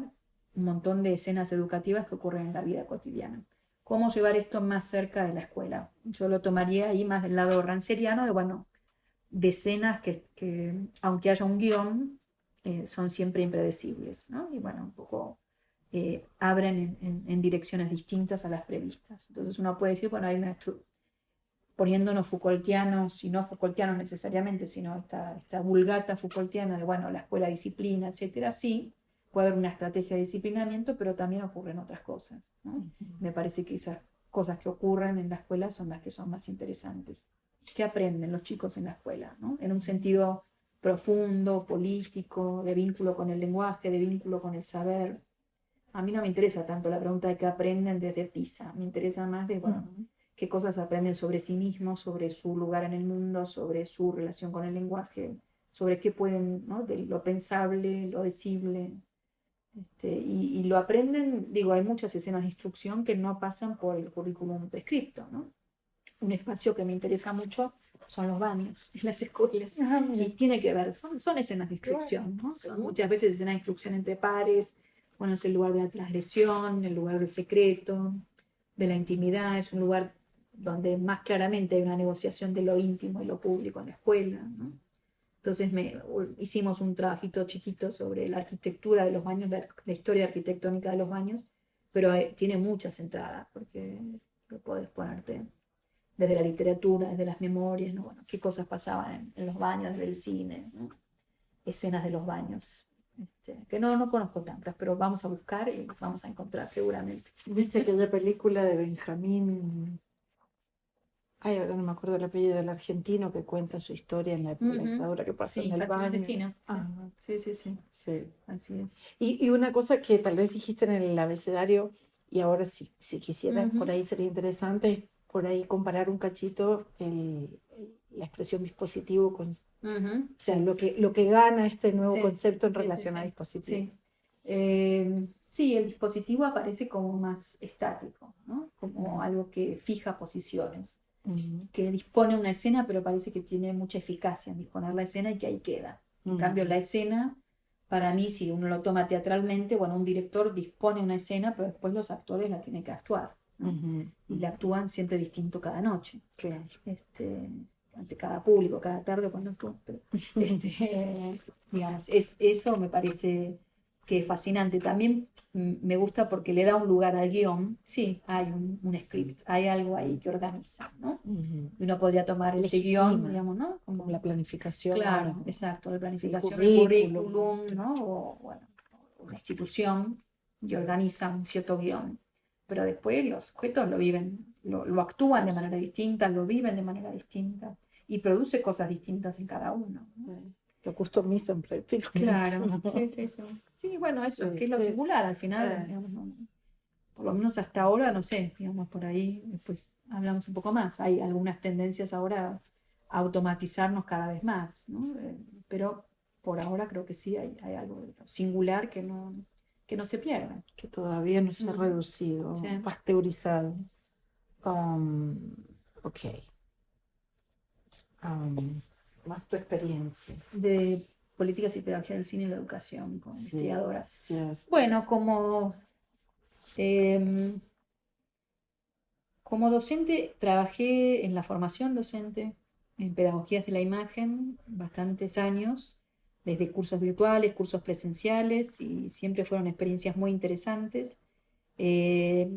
Speaker 1: un montón de escenas educativas que ocurren en la vida cotidiana. ¿Cómo llevar esto más cerca de la escuela? Yo lo tomaría ahí más del lado ranceriano, de bueno, de escenas que aunque haya un guión, son siempre impredecibles, ¿no? Y bueno, un poco abren en direcciones distintas a las previstas. Entonces uno puede decir, bueno, hay una poniéndonos Foucaultianos, y no Foucaultianos necesariamente, sino esta vulgata Foucaultiana de, bueno, la escuela disciplina, etcétera, sí, puede haber una estrategia de disciplinamiento, pero también ocurren otras cosas, ¿no? Me parece que esas cosas que ocurren en la escuela son las que son más interesantes. ¿Qué aprenden los chicos en la escuela, ¿no? En un sentido profundo, político, de vínculo con el lenguaje, de vínculo con el saber. A mí no me interesa tanto la pregunta de qué aprenden desde PISA, me interesa más de, bueno, qué cosas aprenden sobre sí mismos, sobre su lugar en el mundo, sobre su relación con el lenguaje, sobre qué pueden, ¿no? De lo pensable, lo decible. Y lo aprenden, digo, hay muchas escenas de instrucción que no pasan por el currículum prescripto, ¿no? Un espacio que me interesa mucho son los baños en las escuelas. Y tiene que ver, son escenas de instrucción, ¿no? Son muchas veces escenas de instrucción entre pares. Bueno, es el lugar de la transgresión, el lugar del secreto, de la intimidad, es un lugar donde más claramente hay una negociación de lo íntimo y lo público en la escuela, ¿no? Entonces hicimos un trabajito chiquito sobre la arquitectura de los baños, la historia arquitectónica de los baños, pero tiene muchas entradas, porque podés ponerte desde la literatura, desde las memorias, ¿no? Bueno, qué cosas pasaban en los baños, desde el cine, ¿no? Escenas de los baños. Que no conozco tantas, pero vamos a buscar y vamos a encontrar seguramente.
Speaker 2: ¿Viste aquella película de Benjamín? Ay, ahora no me acuerdo el apellido del argentino que cuenta su historia en la dictadura que pasa
Speaker 1: Sí,
Speaker 2: en el baño.
Speaker 1: Destino. Sí.
Speaker 2: Sí.
Speaker 1: Así es.
Speaker 2: Y una cosa que tal vez dijiste en el abecedario, y ahora si quisieras, por ahí sería interesante, es por ahí comparar un cachito la expresión dispositivo con, o sea, lo que gana este nuevo concepto en relación a dispositivo.
Speaker 1: Sí, el dispositivo aparece como más estático, ¿no? Como algo que fija posiciones, que dispone una escena, pero parece que tiene mucha eficacia en disponer la escena y que ahí queda. En cambio, la escena, para mí, si uno lo toma teatralmente, bueno, un director dispone una escena, pero después los actores la tienen que actuar, ¿no? Y la actúan siempre distinto cada noche.
Speaker 2: Claro.
Speaker 1: Ante cada público, cada tarde cuando actúan. Pero, digamos, eso me parece que es fascinante. También me gusta porque le da un lugar al guión. Sí, hay un script, hay algo ahí que organiza, ¿no? Y uno podría tomar ese guión, digamos, ¿no?
Speaker 2: Como la planificación.
Speaker 1: Claro, exacto, la planificación, el currículum, ¿no? O, bueno, una institución que organiza un cierto guión. Pero después los sujetos lo viven, lo actúan de manera distinta, lo viven de manera distinta y produce cosas distintas en cada uno, ¿no?
Speaker 2: Lo customizan prácticamente.
Speaker 1: Claro, sí. Sí, bueno, eso, que es lo singular al final, digamos, por lo menos hasta ahora, no sé, digamos, por ahí después hablamos un poco más. Hay algunas tendencias ahora a automatizarnos cada vez más, ¿no? Pero por ahora creo que sí hay algo singular que no se pierda.
Speaker 2: Que todavía no se ha reducido, pasteurizado. Ok. Más tu experiencia.
Speaker 1: De políticas y pedagogía del cine y la educación como investigadora.
Speaker 2: Sí.
Speaker 1: Bueno, como docente trabajé en la formación docente en pedagogías de la imagen bastantes años, desde cursos virtuales, cursos presenciales, y siempre fueron experiencias muy interesantes. Eh,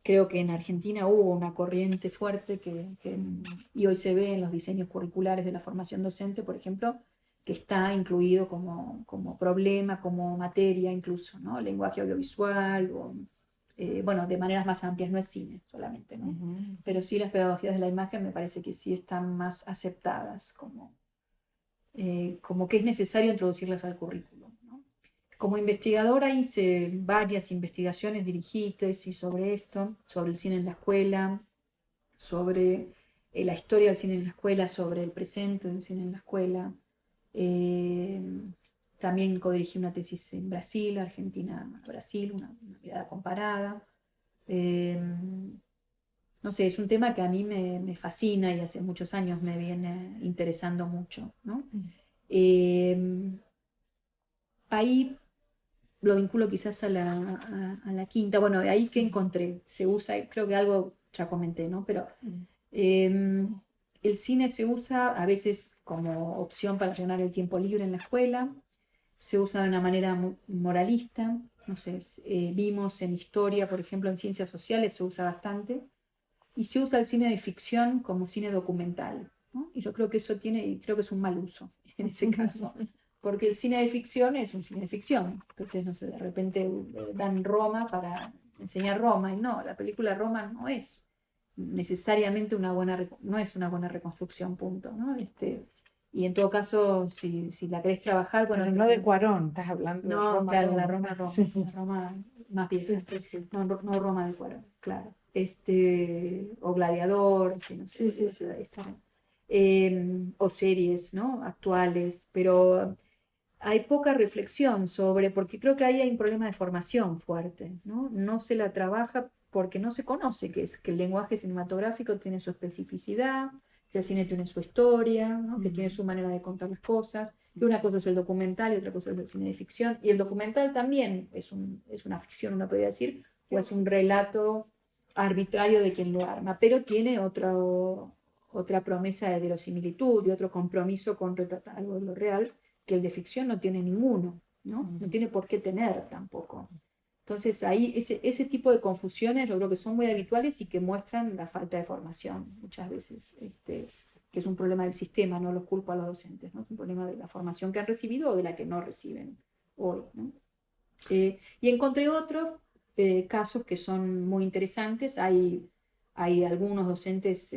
Speaker 1: Creo que en Argentina hubo una corriente fuerte y hoy se ve en los diseños curriculares de la formación docente, por ejemplo, que está incluido como problema, como materia incluso, ¿no? Lenguaje audiovisual, bueno, de maneras más amplias, no es cine solamente, ¿no? Pero sí las pedagogías de la imagen me parece que sí están más aceptadas como que es necesario introducirlas al currículum, ¿no? Como investigadora hice varias investigaciones, dirigí tesis sobre esto, sobre el cine en la escuela, sobre la historia del cine en la escuela, sobre el presente del cine en la escuela. Eh, También codirigí una tesis en Brasil, Argentina-Brasil, una mirada comparada. Eh, no sé, es un tema que a mí me fascina y hace muchos años me viene interesando mucho, ¿no? Eh, Ahí lo vinculo quizás a la quinta. Bueno, de ahí que encontré, se usa, creo que algo ya comenté, ¿no? Pero el cine se usa a veces como opción para llenar el tiempo libre en la escuela, se usa de una manera moralista, no sé, vimos en historia, por ejemplo, en ciencias sociales se usa bastante, y se usa el cine de ficción como cine documental, ¿no? Y yo creo que creo que es un mal uso en ese caso, porque el cine de ficción es un cine de ficción. Entonces, no sé, de repente dan Roma para enseñar Roma, y no, la película Roma no es necesariamente no es una buena reconstrucción, punto, ¿no? Y en todo caso, si la querés trabajar, bueno,
Speaker 2: Pero no de Cuarón, estás hablando de
Speaker 1: no,
Speaker 2: Roma,
Speaker 1: claro,
Speaker 2: Roma. Sí.
Speaker 1: La Roma más vieja.
Speaker 2: Sí, sí, sí.
Speaker 1: No, no Roma de Cuarón, claro. O Gladiador, sí, no sé,
Speaker 2: Sí, sí, sí.
Speaker 1: o series, ¿no? Actuales, pero hay poca reflexión porque creo que ahí hay un problema de formación fuerte, ¿no? No se la trabaja porque no se conoce que el lenguaje cinematográfico tiene su especificidad, que el cine tiene su historia, ¿no? Que tiene su manera de contar las cosas, que una cosa es el documental y otra cosa es el cine de ficción, y el documental también es una ficción, uno podría decir, o es un relato arbitrario de quien lo arma, pero tiene otra promesa de verosimilitud y otro compromiso con retratar algo de lo real que el de ficción no tiene ninguno, ¿no? No tiene por qué tener tampoco. Entonces ahí ese tipo de confusiones yo creo que son muy habituales y que muestran la falta de formación muchas veces, que es un problema del sistema, no lo culpo a los docentes, ¿no? Es un problema de la formación que han recibido o de la que no reciben hoy, ¿no? Y encontré otros casos que son muy interesantes. Hay algunos docentes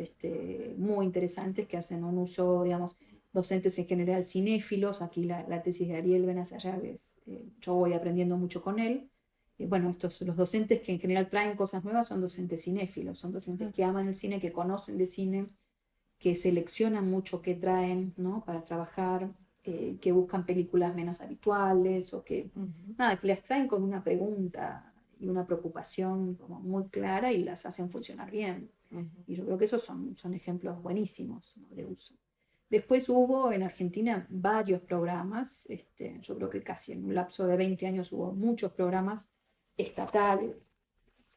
Speaker 1: muy interesantes que hacen un uso, digamos, docentes en general cinéfilos. Aquí la tesis de Ariel Benazayac, yo voy aprendiendo mucho con él. Bueno, los docentes que en general traen cosas nuevas son docentes cinéfilos, son docentes que aman el cine, que conocen de cine, que seleccionan mucho qué traen, ¿no? Para trabajar, que buscan películas menos habituales o nada, que las traen con una pregunta y una preocupación como muy clara y las hacen funcionar bien. Y yo creo que esos son ejemplos buenísimos, ¿no? De uso. Después hubo en Argentina varios programas, yo creo que casi en un lapso de 20 años hubo muchos programas estatales,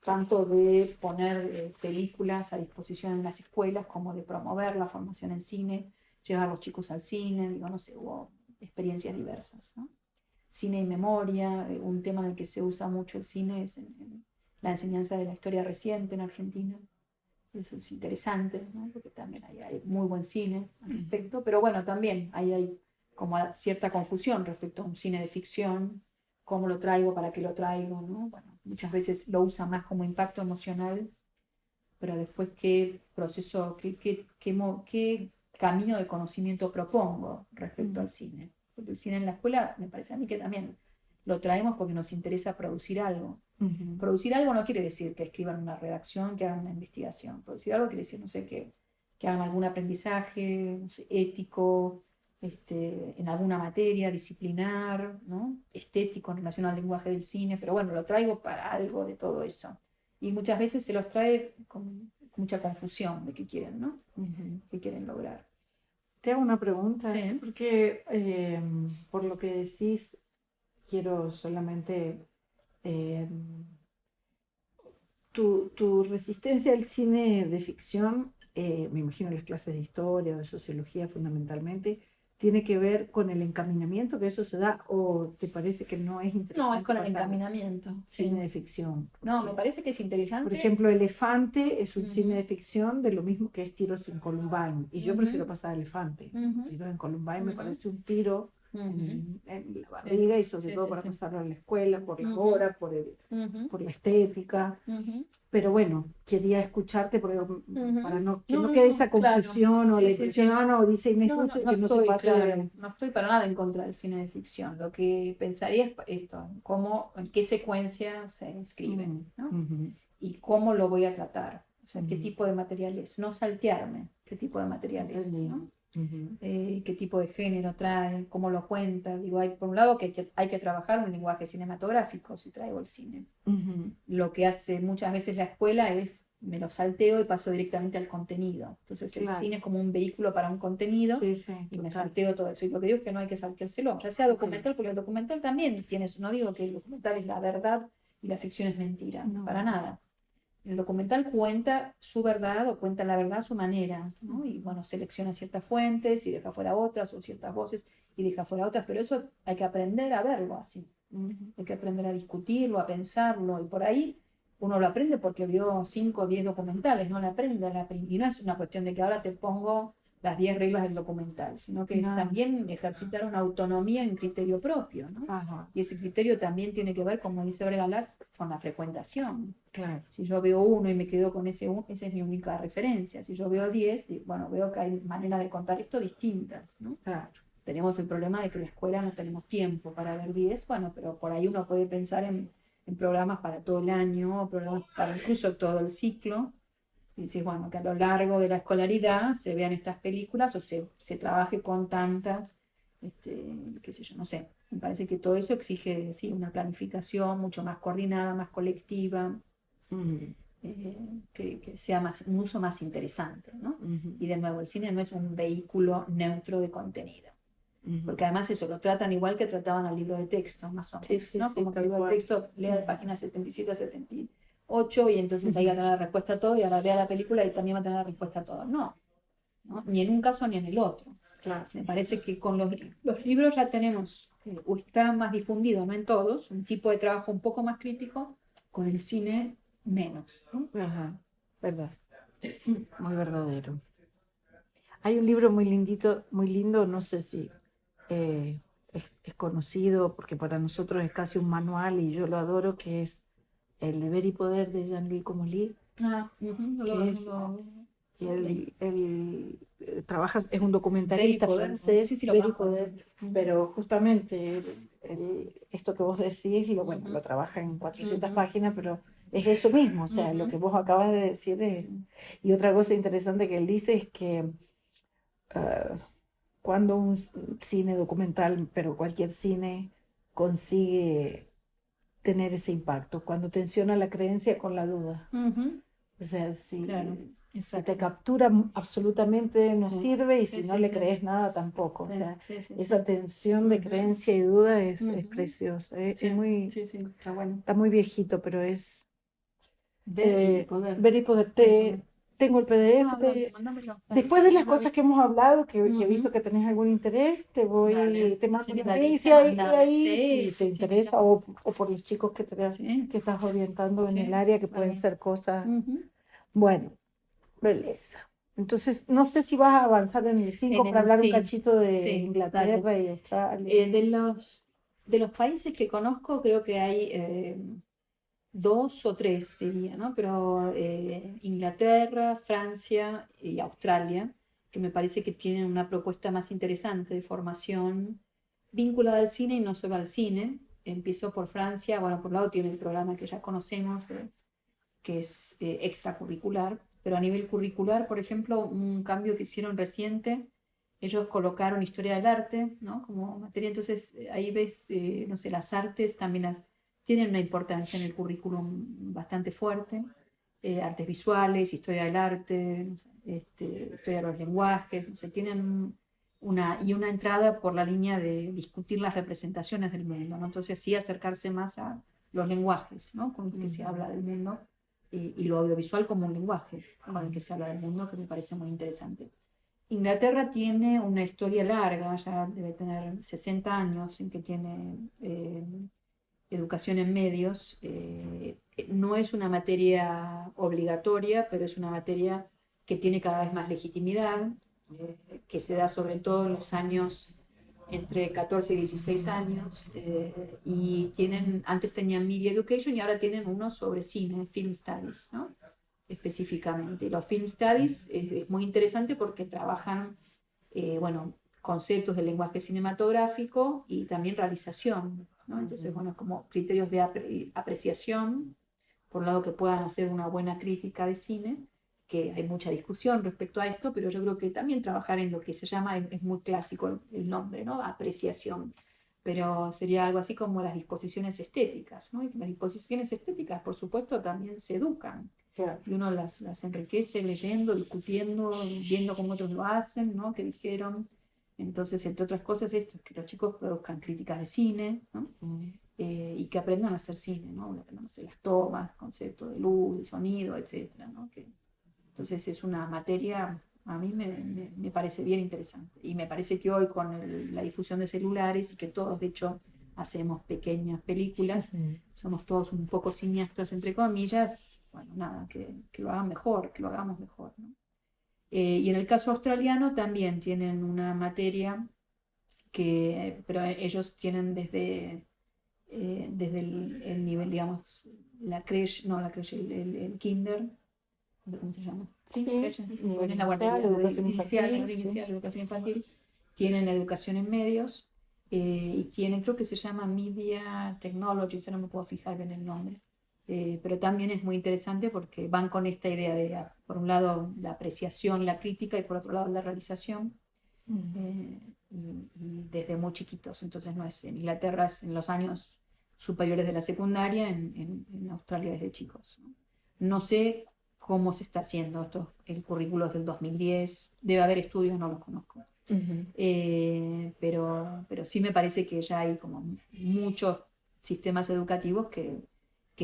Speaker 1: tanto de poner películas a disposición en las escuelas como de promover la formación en cine, llevar a los chicos al cine, digo, no sé, hubo experiencias diversas, ¿no? Cine y memoria, un tema en el que se usa mucho el cine es en la enseñanza de la historia reciente en Argentina. Eso es interesante, ¿no? Porque también hay muy buen cine al respecto, pero bueno, también hay como cierta confusión respecto a un cine de ficción, cómo lo traigo, para qué lo traigo, ¿no? Bueno, muchas veces lo usa más como impacto emocional, pero después qué proceso, qué camino de conocimiento propongo respecto al cine. Porque el cine en la escuela me parece a mí que también lo traemos porque nos interesa producir algo. Producir algo no quiere decir que escriban una redacción, que hagan una investigación. Producir algo quiere decir, no sé, que hagan algún aprendizaje, no sé, ético, en alguna materia, disciplinar, ¿no? Estético en relación al lenguaje del cine, pero bueno, lo traigo para algo de todo eso. Y muchas veces se los trae con mucha confusión de qué quieren, ¿no? ¿Qué quieren lograr?
Speaker 2: Te hago una pregunta,
Speaker 1: Sí.
Speaker 2: porque por lo que decís, quiero solamente eh, tu resistencia al cine de ficción, me imagino en las clases de historia o de sociología fundamentalmente, tiene que ver con el encaminamiento que eso se da, o te parece que no es
Speaker 1: No,
Speaker 2: interesante
Speaker 1: es con el
Speaker 2: pasar
Speaker 1: encaminamiento.
Speaker 2: cine
Speaker 1: Sí.
Speaker 2: de ficción?
Speaker 1: No, me
Speaker 2: Porque,
Speaker 1: parece que es interesante.
Speaker 2: por ejemplo, Elefante es un cine
Speaker 1: Ujú,
Speaker 2: de ficción de lo mismo que es Tiros en Columbine, y yo prefiero
Speaker 1: ujú,
Speaker 2: pasar Elefante.
Speaker 1: ujú,
Speaker 2: Tiros en Columbine me
Speaker 1: ujú,
Speaker 2: parece un tiro
Speaker 1: ujú.
Speaker 2: en la
Speaker 1: Sí,
Speaker 2: barriga, y sobre
Speaker 1: sí,
Speaker 2: todo
Speaker 1: sí,
Speaker 2: para
Speaker 1: sí.
Speaker 2: pasarlo a la escuela, por la
Speaker 1: Ujú,
Speaker 2: hora,
Speaker 1: ujú,
Speaker 2: por la estética.
Speaker 1: ujú,
Speaker 2: Pero bueno, quería escucharte porque, para
Speaker 1: ujú.
Speaker 2: que
Speaker 1: No,
Speaker 2: no
Speaker 1: no,
Speaker 2: quede
Speaker 1: no,
Speaker 2: esa
Speaker 1: claro.
Speaker 2: confusión o la
Speaker 1: Sí, sí,
Speaker 2: impresión,
Speaker 1: sí.
Speaker 2: ah, no, dice Inés
Speaker 1: No, no,
Speaker 2: Ruse
Speaker 1: no
Speaker 2: que no se
Speaker 1: estoy,
Speaker 2: pase
Speaker 1: claro,
Speaker 2: de...
Speaker 1: no estoy para nada en contra del cine de ficción. Lo que pensaría es esto, en qué secuencia se inscribe,
Speaker 2: Mm,
Speaker 1: ¿no?
Speaker 2: ujú,
Speaker 1: Y cómo lo voy a tratar, o sea, qué
Speaker 2: ujú,
Speaker 1: tipo de material es, no saltearme, qué tipo de material es,
Speaker 2: entendí.
Speaker 1: ¿no?
Speaker 2: Ujú,
Speaker 1: Qué tipo de género trae, cómo lo cuenta. Digo, hay, por un lado que hay que trabajar un lenguaje cinematográfico si traigo el cine.
Speaker 2: ujú,
Speaker 1: Lo que hace muchas veces la escuela es, me lo salteo y paso directamente al contenido. Entonces el
Speaker 2: claro,
Speaker 1: cine es como un vehículo para un contenido
Speaker 2: sí, sí,
Speaker 1: y me
Speaker 2: total.
Speaker 1: salteo todo eso. Y lo que digo es que no hay que salteárselo, ya sea
Speaker 2: Ok.
Speaker 1: documental, porque el documental también tiene eso. No digo que el documental es la verdad y la ficción es mentira, para
Speaker 2: No.
Speaker 1: nada. El documental cuenta su verdad o cuenta la verdad a su manera, ¿no? Y bueno, selecciona ciertas fuentes y deja fuera otras, o ciertas voces y deja fuera otras, pero eso hay que aprender a verlo así.
Speaker 2: Ujú,
Speaker 1: Hay que aprender a discutirlo, a pensarlo, y por ahí uno lo aprende porque vio 5 o 10 documentales, no lo aprende y no es una cuestión de que ahora te pongo las 10 reglas del documental, sino que es
Speaker 2: no.
Speaker 1: también ejercitar una autonomía en criterio propio, ¿no?
Speaker 2: Ajá,
Speaker 1: Y ese criterio también tiene que ver, como dice Bregalat, con la frecuentación.
Speaker 2: claro,
Speaker 1: Si yo veo uno y me quedo con ese uno, esa es mi única referencia. Si yo veo 10, bueno, veo que hay maneras de contar esto distintas, ¿no?
Speaker 2: claro.
Speaker 1: Tenemos el problema de que en la escuela no tenemos tiempo para ver 10, bueno, pero por ahí uno puede pensar en programas para todo el año, programas para incluso todo el ciclo. Y decís, bueno, que a lo largo de la escolaridad se vean estas películas o se trabaje con tantas, qué sé yo, no sé. Me parece que todo eso exige, sí, una planificación mucho más coordinada, más colectiva,
Speaker 2: Ujú,
Speaker 1: que sea más, un uso más interesante, ¿no?
Speaker 2: ujú,
Speaker 1: Y de nuevo, el cine no es un vehículo neutro de contenido,
Speaker 2: ujú.
Speaker 1: porque además eso lo tratan igual que trataban al libro de texto, más o
Speaker 2: Sí,
Speaker 1: menos,
Speaker 2: sí,
Speaker 1: ¿no?
Speaker 2: sí,
Speaker 1: Como que el
Speaker 2: tal
Speaker 1: libro de
Speaker 2: cual.
Speaker 1: texto lea de
Speaker 2: Ujú,
Speaker 1: páginas 77 a 78 y entonces ahí va a
Speaker 2: ujú,
Speaker 1: tener la respuesta a todo y ahora vea la película y también va a tener la respuesta a todo. No, ¿no? Ni en un caso ni en el otro.
Speaker 2: claro.
Speaker 1: Me parece que con los libros ya tenemos, o está más difundido, no en todos, un tipo de trabajo un poco más crítico, con el cine menos, ¿no?
Speaker 2: Ajá, verdad. Muy verdadero. Hay un libro muy lindito, muy lindo, no sé si es conocido, porque para nosotros es casi un manual y yo lo adoro, que es El deber y poder de Jean-Louis Comolli,
Speaker 1: Ah, ujú,
Speaker 2: que es,
Speaker 1: no lo leí.
Speaker 2: trabaja, es un
Speaker 1: Ver y
Speaker 2: documentalista
Speaker 1: poder, sí,
Speaker 2: francés,
Speaker 1: sí lo
Speaker 2: Ver y
Speaker 1: conozco.
Speaker 2: Poder, pero justamente esto que vos decís, bueno,
Speaker 1: Ujú,
Speaker 2: lo trabaja en 400
Speaker 1: ujú,
Speaker 2: páginas, pero es eso mismo, o sea, lo
Speaker 1: ujú,
Speaker 2: que vos acabas de decir y otra cosa interesante que él dice es que ah, cuando un cine documental, pero cualquier cine, consigue tener ese impacto, cuando tensiona la creencia con la duda.
Speaker 1: ujú.
Speaker 2: O sea,
Speaker 1: Claro,
Speaker 2: si te
Speaker 1: exacto.
Speaker 2: captura absolutamente no
Speaker 1: Sí,
Speaker 2: sirve, y
Speaker 1: sí,
Speaker 2: si no
Speaker 1: sí,
Speaker 2: le
Speaker 1: sí,
Speaker 2: crees nada tampoco. O
Speaker 1: sí,
Speaker 2: sea,
Speaker 1: sí, sí,
Speaker 2: esa
Speaker 1: sí.
Speaker 2: tensión de
Speaker 1: Ujú,
Speaker 2: creencia y duda es
Speaker 1: ujú.
Speaker 2: preciosa.
Speaker 1: Sí, sí, sí, está bueno.
Speaker 2: Está muy viejito, pero es
Speaker 1: Ver y poder.
Speaker 2: ver y poder.
Speaker 1: Ver y poder.
Speaker 2: Tengo el PDF.
Speaker 1: No, dale, mándamelo. Dale,
Speaker 2: Después de las
Speaker 1: mándamelo.
Speaker 2: cosas que hemos hablado, que he visto
Speaker 1: Ujú.
Speaker 2: que tenés algún interés,
Speaker 1: Dale,
Speaker 2: te mando
Speaker 1: haceme
Speaker 2: un
Speaker 1: la
Speaker 2: mail,
Speaker 1: lista,
Speaker 2: y
Speaker 1: mandame.
Speaker 2: ahí
Speaker 1: Sí,
Speaker 2: si te
Speaker 1: sí, sí, mira.
Speaker 2: interesa, o por los chicos
Speaker 1: Sí,
Speaker 2: que estás orientando en el
Speaker 1: sí,
Speaker 2: área, que pueden
Speaker 1: dale.
Speaker 2: ser cosas.
Speaker 1: Ujú.
Speaker 2: Bueno, belleza. Entonces, no sé si vas a avanzar en el 5 para hablar un
Speaker 1: Sí,
Speaker 2: cachito de
Speaker 1: sí, dale.
Speaker 2: Inglaterra y Australia.
Speaker 1: Eh, de los, de los países que conozco, creo que hay dos o tres, diría, ¿no? Pero Inglaterra, Francia y Australia, que me parece que tienen una propuesta más interesante de formación vinculada al cine y no solo al cine. Empiezo por Francia, bueno, por un lado tiene el programa que ya conocemos, que es extracurricular, pero a nivel curricular, por ejemplo, un cambio que hicieron reciente, ellos colocaron historia del arte, ¿no? Como materia, entonces ahí ves, no sé, las artes también tienen una importancia en el currículum bastante fuerte, artes visuales, historia del arte, no sé, historia de los lenguajes, no sé, tienen una entrada por la línea de discutir las representaciones del mundo, ¿no? Entonces sí acercarse más a los lenguajes, ¿no? Con los que se
Speaker 2: Ujú,
Speaker 1: habla del mundo y lo audiovisual como un lenguaje con el
Speaker 2: ujú,
Speaker 1: que se habla del mundo, que me parece muy interesante. Inglaterra tiene una historia larga, ya debe tener 60 años en que tiene educación en medios. No es una materia obligatoria, pero es una materia que tiene cada vez más legitimidad, que se da sobre todo en los años entre 14 y 16 años, y antes tenían Media Education y ahora tienen uno sobre cine, Film Studies, ¿no? Específicamente. Los Film Studies es muy interesante porque trabajan, bueno, conceptos del lenguaje cinematográfico y también realización, ¿no? Entonces, bueno, como criterios de apreciación, por un lado que puedan hacer una buena crítica de cine, que hay mucha discusión respecto a esto, pero yo creo que también trabajar en lo que se llama, es muy clásico el nombre, ¿no? Apreciación, pero sería algo así como las disposiciones estéticas, ¿no? Y las disposiciones estéticas, por supuesto, también se educan.
Speaker 2: Claro.
Speaker 1: Y uno las enriquece leyendo, discutiendo, viendo cómo otros lo hacen, ¿no? ¿Qué dijeron? Entonces, entre otras cosas, esto es que los chicos produzcan críticas de cine, ¿no? Y que aprendan a hacer cine, ¿no? No sé, las tomas, conceptos de luz, de sonido, etcétera, ¿no? Entonces es una materia, a mí me parece bien interesante. Y me parece que hoy con la difusión de celulares y que todos, de hecho, hacemos pequeñas películas, somos todos un poco cineastas, entre comillas, bueno, nada, que lo hagan mejor, que lo hagamos mejor, ¿no? Y en el caso australiano también tienen una materia pero ellos tienen desde el nivel, digamos, la creche, no la creche, el kinder, no sé cómo se llama. Sí, creche,
Speaker 2: nivel
Speaker 1: es la
Speaker 2: inicial,
Speaker 1: guardería,
Speaker 2: educación
Speaker 1: inicial,
Speaker 2: infantil,
Speaker 1: nivel inicial, educación infantil. Tienen educación en medios, y tienen, creo que se llama Media Technologies, no me puedo fijar bien el nombre. Pero también es muy interesante porque van con esta idea de, por un lado, la apreciación, la crítica, y por otro lado, la realización, y desde muy chiquitos. Entonces, no es en Inglaterra, es en los años superiores de la secundaria, en Australia desde chicos, ¿no? No sé cómo se está haciendo esto, el currículo es del 2010, debe haber estudios, no los conozco. Pero sí me parece que ya hay como muchos sistemas educativos que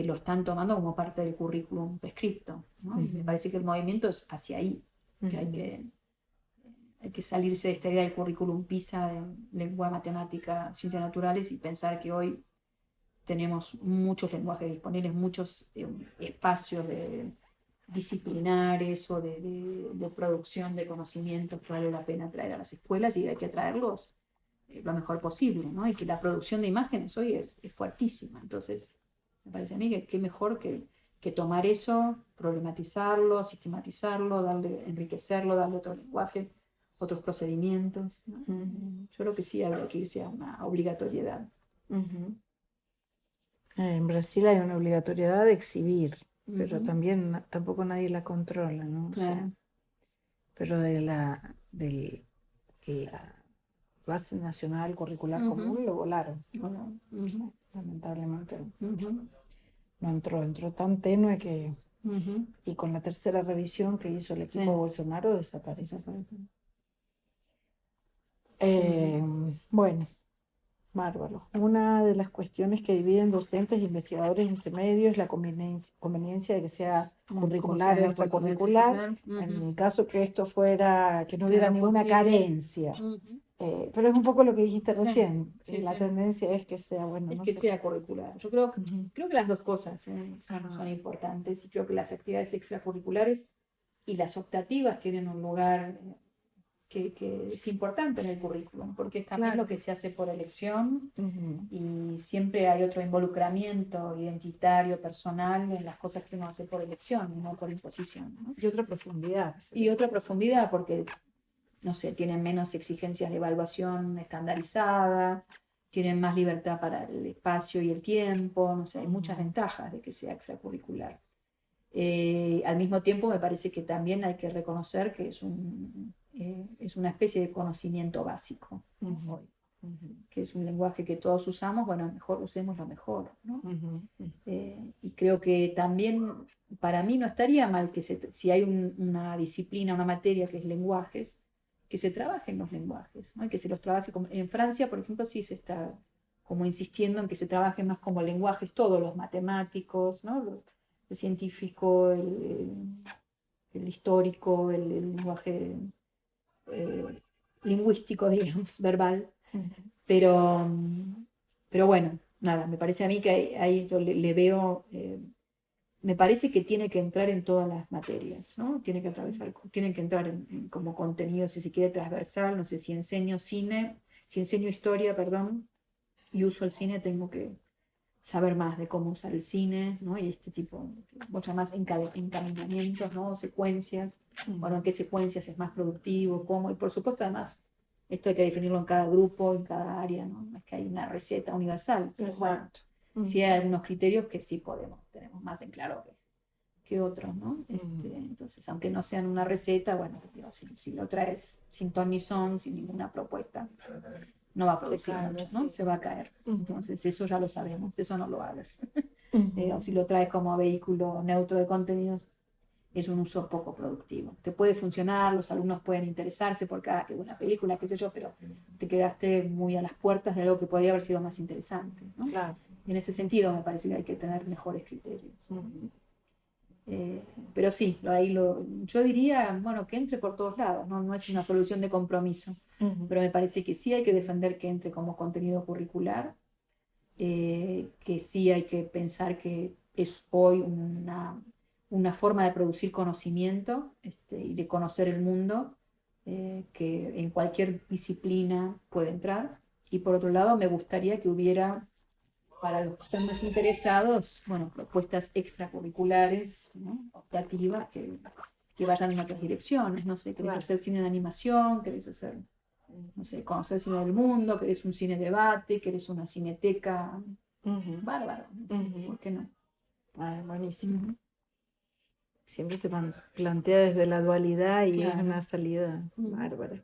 Speaker 1: lo están tomando como parte del currículum prescripto, ¿no? Y me parece que el movimiento es hacia ahí, que hay que salirse de esta idea del currículum PISA de lengua, matemática, ciencias naturales, y pensar que hoy tenemos muchos lenguajes disponibles, muchos espacios disciplinares o de producción de conocimientos que vale la pena traer a las escuelas, y hay que traerlos lo mejor posible, ¿no? Y que la producción de imágenes hoy es fuertísima. Entonces, me parece a mí que mejor que tomar eso, problematizarlo, sistematizarlo, enriquecerlo, darle otro lenguaje, otros procedimientos, ¿no? Yo creo que sí habría que irse a una obligatoriedad.
Speaker 2: En Brasil hay una obligatoriedad de exhibir, pero también tampoco nadie la controla, ¿no? O sea,
Speaker 1: Claro.
Speaker 2: pero de la base nacional curricular común lo volaron.
Speaker 1: Bueno,
Speaker 2: Lamentablemente no entró tan tenue que, y con la tercera revisión que hizo el equipo
Speaker 1: sí,
Speaker 2: Bolsonaro desaparece.
Speaker 1: desaparece.
Speaker 2: Bueno, bárbaro. Una de las cuestiones que dividen docentes e investigadores entre medios es la conveniencia de que sea curricular o extracurricular. En el caso que esto fuera, que no hubiera
Speaker 1: Claro,
Speaker 2: ninguna
Speaker 1: posible.
Speaker 2: carencia. Pero es un poco lo que dijiste
Speaker 1: Sí,
Speaker 2: recién.
Speaker 1: sí,
Speaker 2: La
Speaker 1: sí.
Speaker 2: tendencia es que sea, bueno,
Speaker 1: Es
Speaker 2: no
Speaker 1: que
Speaker 2: sé.
Speaker 1: sea curricular. Yo creo que las dos cosas son importantes, y creo que las actividades extracurriculares y las optativas tienen un lugar que es importante en el currículum, porque es también lo que se hace por elección, y siempre hay otro involucramiento identitario, personal, en las cosas que uno hace por elección y no por imposición, ¿no?
Speaker 2: Y otra profundidad.
Speaker 1: Y otra profundidad, porque, no sé, tienen menos exigencias de evaluación estandarizada, tienen más libertad para el espacio y el tiempo, no sé, hay muchas ventajas de que sea extracurricular. Al mismo tiempo, me parece que también hay que reconocer que es una especie de conocimiento básico, ¿no? Hoy, que es un lenguaje que todos usamos, bueno, mejor usemos lo mejor, ¿no? Y creo que también para mí no estaría mal que si hay una disciplina, una materia que es lenguajes, que se trabaje en los lenguajes, ¿no? Y que se los trabaje en Francia, por ejemplo, sí se está como insistiendo en que se trabaje más como lenguajes todos los matemáticos, ¿no? El científico, el histórico, el lenguaje lingüístico, digamos, verbal, pero bueno, nada, me parece a mí que ahí yo le veo, me parece que tiene que entrar en todas las materias, ¿no? Tiene que entrar como contenido, si se quiere, transversal, no sé, si enseño historia, perdón, y uso el cine, tengo que saber más de cómo usar el cine, ¿no? Y este tipo, muchas más encaminamientos, ¿no? Secuencias, bueno, en qué secuencias es más productivo, cómo, y por supuesto además, esto hay que definirlo en cada grupo, en cada área, ¿no? No es que hay una receta universal, pero bueno, sí hay algunos criterios que sí tenemos más en claro que otros, ¿no? Entonces, aunque no sean una receta, bueno, digo, si lo traes sin ton ni son, sin ninguna propuesta, no va a producir mucho, ¿no? Se va a caer. Entonces, eso ya lo sabemos, eso no lo hagas. O si lo traes como vehículo neutro de contenidos, es un uso poco productivo. Te puede funcionar, los alumnos pueden interesarse por cada una película, qué sé yo, pero te quedaste muy a las puertas de algo que podría haber sido más interesante, ¿no?
Speaker 2: Claro.
Speaker 1: Y en ese sentido me parece que hay que tener mejores criterios. Pero sí, yo diría, bueno, que entre por todos lados, no es una solución de compromiso, pero me parece que sí hay que defender que entre como contenido curricular, que sí hay que pensar que es hoy una forma de producir conocimiento y de conocer el mundo, que en cualquier disciplina puede entrar. Y por otro lado, me gustaría que hubiera para los que están más interesados, bueno, propuestas extracurriculares, ¿no? Optativas que vayan en otras direcciones. No sé, querés hacer cine de animación, querés hacer, no sé, conocer el cine del mundo, querés un cine debate, querés una cineteca. Bárbaro, no sé, ¿por qué no?
Speaker 2: Buenísimo. Siempre se plantea desde la dualidad y es una salida bárbara.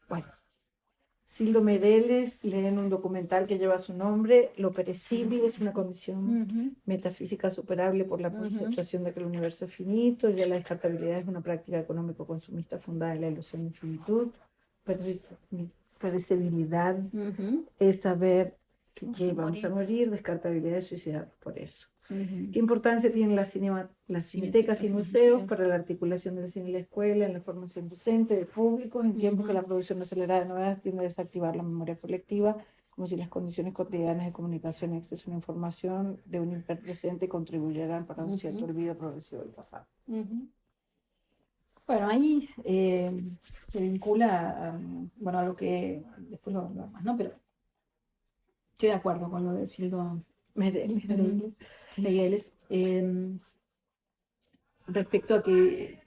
Speaker 2: Bueno. Sildo Meirelles lee en un documental que lleva su nombre, Lo perecible es una condición metafísica superable por la concentración de que el universo es finito, ya la descartabilidad es una práctica económico-consumista fundada en la ilusión de infinitud, perecibilidad es saber que vamos a morir, descartabilidad es suicidar por eso. ¿Qué importancia tienen las cinetecas y museos para la articulación del cine y la escuela, en la formación docente de públicos, en tiempos que la producción acelerada de novedades tiende a desactivar la memoria colectiva, como si las condiciones cotidianas de comunicación y acceso a la información de un hiperpresente contribuyeran para un cierto olvido progresivo del pasado?
Speaker 1: Bueno, ahí se vincula bueno, a lo que después lo demás, ¿no? Pero estoy de acuerdo con lo de Sildo Meirelles. Respecto a que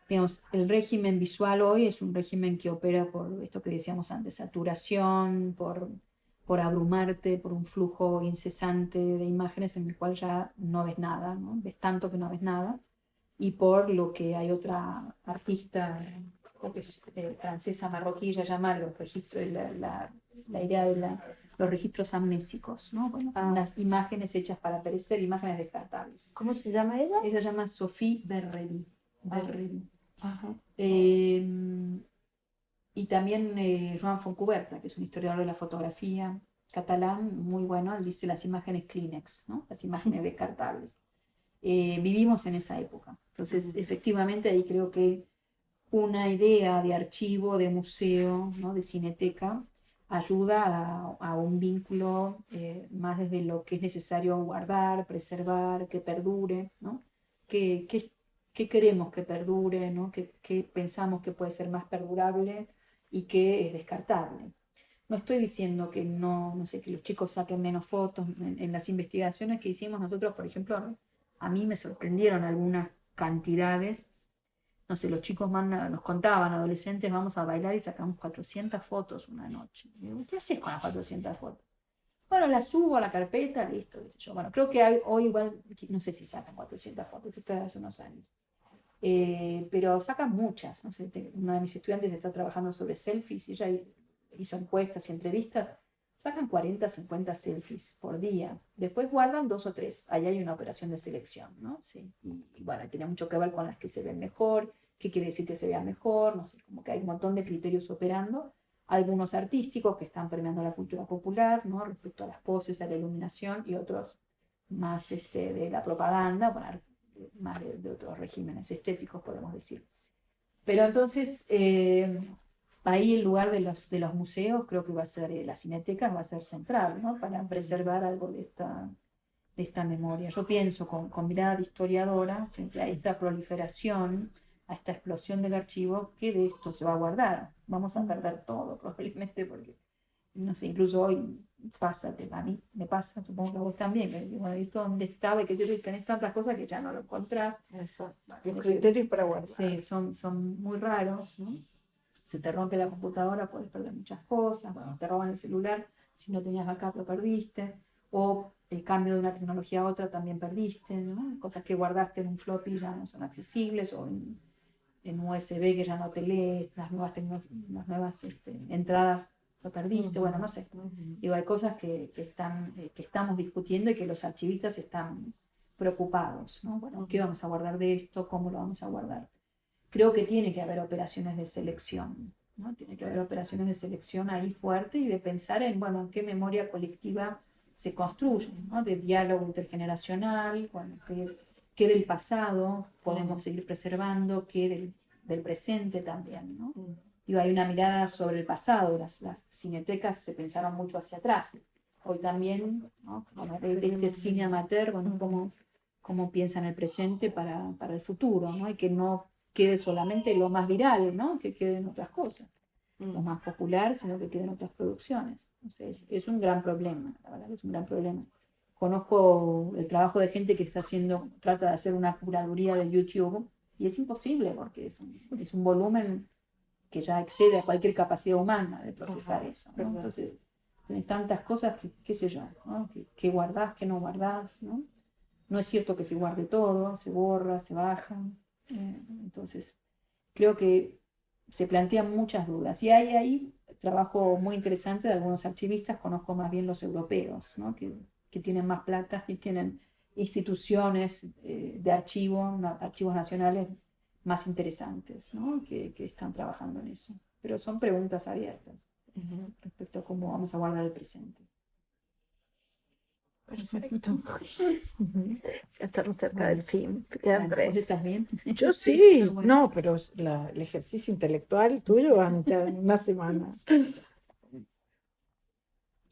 Speaker 1: digamos, el régimen visual hoy es un régimen que opera por esto que decíamos antes, saturación, por abrumarte, por un flujo incesante de imágenes en el cual ya no ves nada, ¿no? Ves tanto que no ves nada, y por lo que hay otra artista, creo que es francesa marroquí, ella llama los registros, la idea de los registros amnésicos, ¿no? Bueno, las imágenes hechas para perecer, imágenes descartables.
Speaker 2: ¿Cómo se llama ella?
Speaker 1: Ella se llama Sophie Berreri. Y también Joan Foncuberta, que es un historiador de la fotografía catalán, muy bueno, él dice las imágenes Kleenex, ¿no? Las imágenes descartables. Vivimos en esa época. Entonces, efectivamente, ahí creo que una idea de archivo, de museo, ¿no? De cineteca, ayuda a un vínculo más desde lo que es necesario guardar, preservar, que perdure, ¿no? ¿Qué queremos que perdure, ¿no? ¿Qué pensamos que puede ser más perdurable y qué es descartable? No estoy diciendo que no sé, que los chicos saquen menos fotos. En las investigaciones que hicimos nosotros, por ejemplo, a mí me sorprendieron algunas cantidades. No sé, los chicos nos contaban, adolescentes, vamos a bailar y sacamos 400 fotos una noche. Y digo, ¿qué haces con las 400 fotos? Bueno, las subo a la carpeta, listo, qué sé yo. Bueno, creo que hoy igual, no sé si sacan 400 fotos, esto es hace unos años. Pero sacan muchas. No sé, una de mis estudiantes está trabajando sobre selfies y ella hizo encuestas y entrevistas. Sacan 40, 50 selfies por día. Después guardan 2 o 3. Ahí hay una operación de selección, ¿no? Sí. Y bueno, tiene mucho que ver con las que se ven mejor. ¿Qué quiere decir que se vea mejor? No sé, como que hay un montón de criterios operando. Algunos artísticos que están permeando la cultura popular, ¿no? Respecto a las poses, a la iluminación, y otros más de la propaganda, bueno, más de otros regímenes estéticos, podemos decir. Pero entonces, ahí el lugar de los museos creo que va a ser, la cineteca va a ser central, ¿no? Para preservar algo de esta memoria. Yo pienso con mirada de historiadora, frente a esta proliferación, a esta explosión del archivo, que de esto se va a guardar. Vamos a perder todo, probablemente, porque, no sé, incluso hoy pasa, a mí me pasa, supongo que a vos también, que bueno, esto dónde estaba, y que yo, y tenés tantas cosas que ya no lo encontrás.
Speaker 2: Exacto. Los criterios para guardar.
Speaker 1: Sí, son muy raros, ¿no? Se te rompe la computadora, puedes perder muchas cosas, bueno, te roban el celular, si no tenías backup lo perdiste, o el cambio de una tecnología a otra también perdiste, ¿no? Cosas que guardaste en un floppy ya no son accesibles, o en USB que ya no te lees, las nuevas entradas lo perdiste, bueno, no sé. Digo, hay cosas que estamos discutiendo y que los archivistas están preocupados, ¿no? Bueno, ¿qué vamos a guardar de esto? ¿Cómo lo vamos a guardar? Creo que tiene que haber operaciones de selección, ¿no? Tiene que haber operaciones de selección ahí fuerte y de pensar en, bueno, en qué memoria colectiva se construye, ¿no? De diálogo intergeneracional, bueno, qué del pasado podemos seguir preservando, qué del presente también, ¿no? Digo, hay una mirada sobre el pasado, las cinetecas se pensaron mucho hacia atrás. Hoy también, ¿no? Bueno, de este cine amateur, bueno, cómo piensan el presente para el futuro, ¿no? Y que no quede solamente lo más viral, ¿no? Que queden otras cosas, lo más popular, sino que queden otras producciones. O sea, es un gran problema, la verdad que es un gran problema. Conozco el trabajo de gente que trata de hacer una curaduría de YouTube y es imposible porque es un volumen que ya excede a cualquier capacidad humana de procesar eso, ¿no? Entonces, tenés tantas cosas que, qué sé yo, ¿no? Que guardás, que no guardás, ¿no? No es cierto que se guarde todo, se borra, se baja. Entonces, creo que se plantean muchas dudas. Y hay ahí trabajo muy interesante de algunos archivistas, conozco más bien los europeos, ¿no? Que tienen más plata y tienen instituciones de archivos nacionales más interesantes, ¿no? Que están trabajando en eso. Pero son preguntas abiertas respecto a cómo vamos a guardar el presente.
Speaker 2: Perfecto. Ya estamos cerca del fin. Quedan
Speaker 1: ¿Vos
Speaker 2: 3.
Speaker 1: estás bien?
Speaker 2: Yo sí,
Speaker 1: Bueno.
Speaker 2: no, pero el ejercicio intelectual tuyo va a mitad de una semana.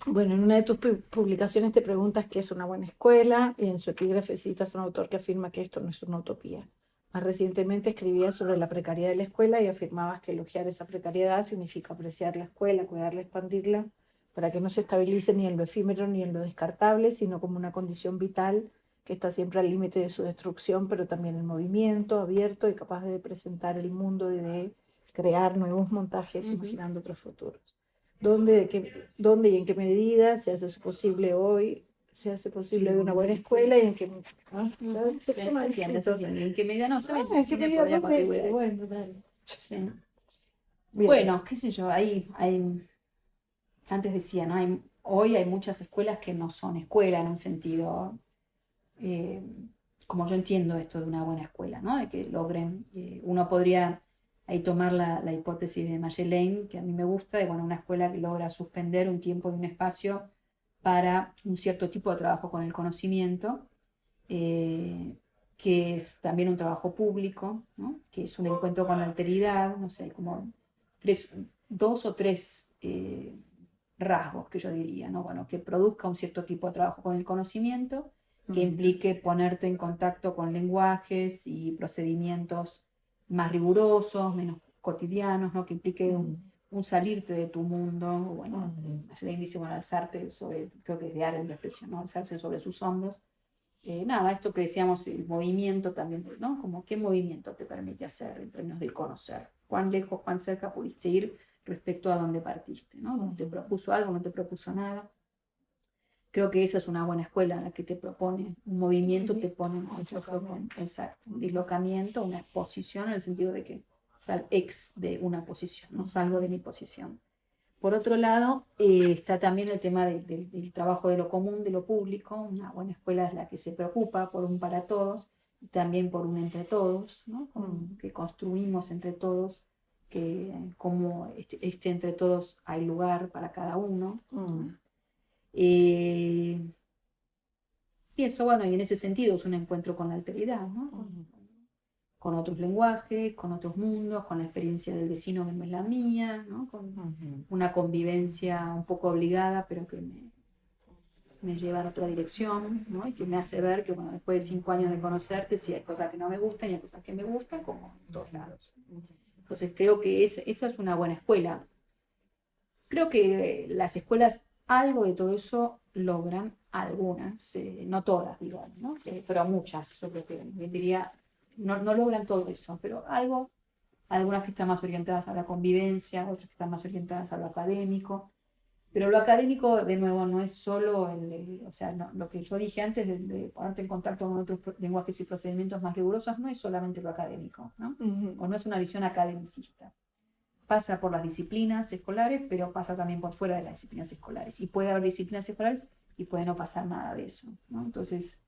Speaker 2: Bueno, en una de tus publicaciones te preguntas qué es una buena escuela y en su epígrafe citas a un autor que afirma que esto no es una utopía. Más recientemente escribías sobre la precariedad de la escuela y afirmabas que elogiar esa precariedad significa apreciar la escuela, cuidarla, expandirla, para que no se estabilice ni en lo efímero ni en lo descartable, sino como una condición vital que está siempre al límite de su destrucción, pero también en movimiento, abierto y capaz de presentar el mundo y de crear nuevos montajes, imaginando otros futuros. ¿Dónde y en qué medida se hace eso posible hoy? Se hace posible de una buena escuela y en qué...
Speaker 1: Se entiende. ¿En qué medida no? También
Speaker 2: ¿En qué
Speaker 1: cine
Speaker 2: medida
Speaker 1: podría
Speaker 2: dos
Speaker 1: contribuir a
Speaker 2: veces?
Speaker 1: eso.
Speaker 2: Bueno, dale.
Speaker 1: Sí.
Speaker 2: Bien.
Speaker 1: Bueno, qué sé yo, antes decía, ¿no? Hoy hay muchas escuelas que no son escuela en un sentido, eh, como yo entiendo esto de una buena escuela, ¿no? De que logren, uno podría ahí tomar la hipótesis de Magellane, que a mí me gusta, de bueno, una escuela que logra suspender un tiempo y un espacio para un cierto tipo de trabajo con el conocimiento, eh, que es también un trabajo público, ¿no? Que es un encuentro con la alteridad, no sé, como dos o tres rasgos que yo diría, ¿no? Bueno, que produzca un cierto tipo de trabajo con el conocimiento, que implique ponerte en contacto con lenguajes y procedimientos más rigurosos, menos cotidianos, ¿no? Que implique un salirte de tu mundo, bueno, Magellane dice, bueno, alzarte sobre, creo que es de Arendt la expresión, ¿no? Alzarse sobre sus hombros. Nada, esto que decíamos, el movimiento también, ¿no? Como qué movimiento te permite hacer en términos de conocer, cuán lejos, cuán cerca pudiste ir respecto a dónde partiste, ¿no? ¿Te propuso algo, no te propuso nada? Creo que esa es una buena escuela en la que te propone un movimiento, te pone mucho exacto, un dislocamiento, una exposición, en el sentido de que sal ex de una posición, no salgo de mi posición. Por otro lado, está también el tema del trabajo de lo común, de lo público. Una buena escuela es la que se preocupa por un para todos y también por un entre todos, ¿no? Que construimos entre todos, que como este entre todos hay lugar para cada uno. Y eso, bueno, y en ese sentido es un encuentro con la alteridad, ¿no? con otros lenguajes, con otros mundos, con la experiencia del vecino que no es la mía, ¿no? Con una convivencia un poco obligada, pero que me lleva en otra dirección, ¿no? Y que me hace ver que, bueno, después de 5 años de conocerte, sí hay cosas que no me gustan y hay cosas que me gustan, como en todos lados. Entonces creo que esa es una buena escuela. Creo que las escuelas algo de todo eso logran, algunas, no todas, digo, ¿no? Pero muchas, yo creo que diría, no logran todo eso, pero algo, algunas que están más orientadas a la convivencia, otras que están más orientadas a lo académico. Pero lo académico, de nuevo, no es solo o sea, lo que yo dije antes de ponerte en contacto con otros lenguajes y procedimientos más rigurosos, no es solamente lo académico, ¿no? O no es una visión academicista. Pasa por las disciplinas escolares, pero pasa también por fuera de las disciplinas escolares. Y puede haber disciplinas escolares y puede no pasar nada de eso, ¿no? Entonces,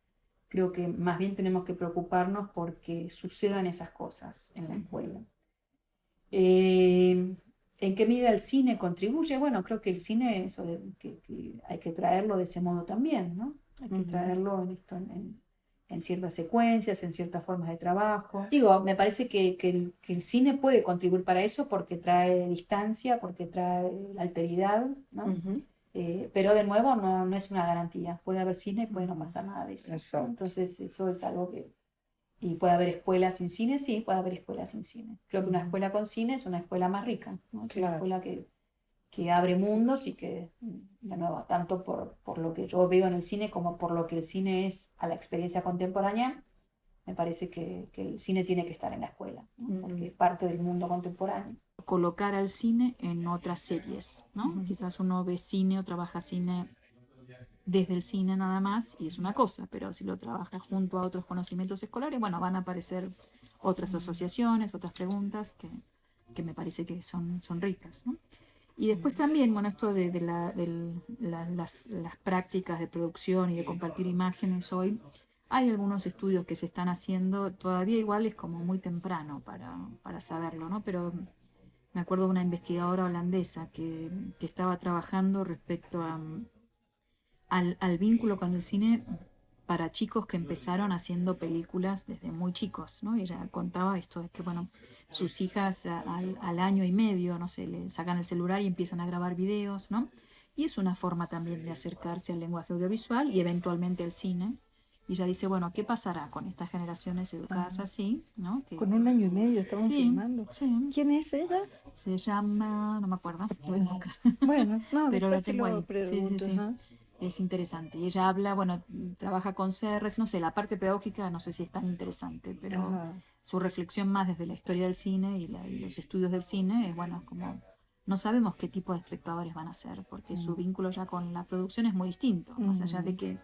Speaker 1: creo que más bien tenemos que preocuparnos porque sucedan esas cosas en la escuela. ¿En qué medida el cine contribuye? Bueno, creo que el cine, eso que hay que traerlo de ese modo también, ¿no? Hay que traerlo en ciertas secuencias, en ciertas formas de trabajo. Digo, me parece que el cine puede contribuir para eso porque trae distancia, porque trae la alteridad, ¿no? Pero de nuevo no es una garantía. Puede haber cine y puede no pasar nada de eso.
Speaker 2: Exacto.
Speaker 1: Entonces, eso es algo que... ¿Y puede haber escuelas sin cine? Sí, puede haber escuelas sin cine. Creo que una escuela con cine es una escuela más rica, ¿no? Es una escuela que abre mundos y que, de nuevo, tanto por lo que yo veo en el cine como por lo que el cine es a la experiencia contemporánea, me parece que el cine tiene que estar en la escuela, ¿no? Porque es parte del mundo contemporáneo. Colocar al cine en otras series, ¿no? Quizás uno ve cine o trabaja cine desde el cine nada más y es una cosa, pero si lo trabajas junto a otros conocimientos escolares, bueno, van a aparecer otras asociaciones, otras preguntas que me parece que son ricas, ¿no? Y después también, bueno, esto de las prácticas de producción y de compartir imágenes hoy, hay algunos estudios que se están haciendo, todavía igual es como muy temprano para saberlo, ¿no? Pero me acuerdo de una investigadora holandesa que estaba trabajando respecto al vínculo con el cine para chicos que empezaron haciendo películas desde muy chicos, ¿no? Y ella contaba esto, de que, bueno, sus hijas al año y medio, no sé, le sacan el celular y empiezan a grabar videos, ¿no? Y es una forma también de acercarse al lenguaje audiovisual y eventualmente al cine. Y ella dice, bueno, ¿qué pasará con estas generaciones educadas así, ¿no?
Speaker 2: Con 1 año y medio estaban
Speaker 1: Sí,
Speaker 2: filmando.
Speaker 1: sí.
Speaker 2: ¿Quién es ella?
Speaker 1: Se llama, no me acuerdo, voy a buscar.
Speaker 2: Bueno, no,
Speaker 1: pero lo
Speaker 2: después te
Speaker 1: tengo
Speaker 2: lo
Speaker 1: ahí. Sí,
Speaker 2: pregunto.
Speaker 1: sí, sí. Es interesante. Y ella habla, bueno, trabaja con CRs, no sé, la parte pedagógica no sé si es tan interesante, pero
Speaker 2: Ajá.
Speaker 1: su reflexión más desde la historia del cine y los estudios del cine es, bueno, como no sabemos qué tipo de espectadores van a ser, porque su vínculo ya con la producción es muy distinto, más allá de que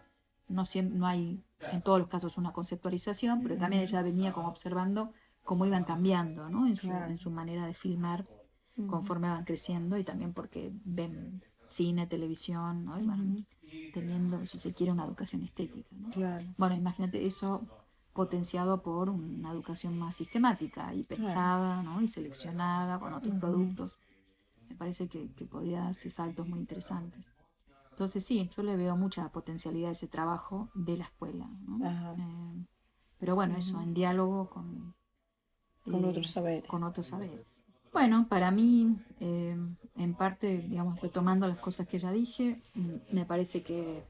Speaker 1: no hay en todos los casos una conceptualización, pero también ella venía como observando cómo iban cambiando, ¿no? En su manera de filmar conforme van creciendo y también porque ven cine, televisión, ¿no? Y van teniendo, si se quiere, una educación estética, ¿no?
Speaker 2: Claro.
Speaker 1: Bueno, imagínate eso potenciado por una educación más sistemática y pensada, ¿no? Y seleccionada con otros productos. Me parece que podía darse saltos muy interesantes. Entonces sí, yo le veo mucha potencialidad a ese trabajo de la escuela, ¿no? Pero bueno, eso, en diálogo con
Speaker 2: otros saberes.
Speaker 1: Con otros saberes. Bueno, para mí, en parte, digamos, retomando las cosas que ya dije, me parece que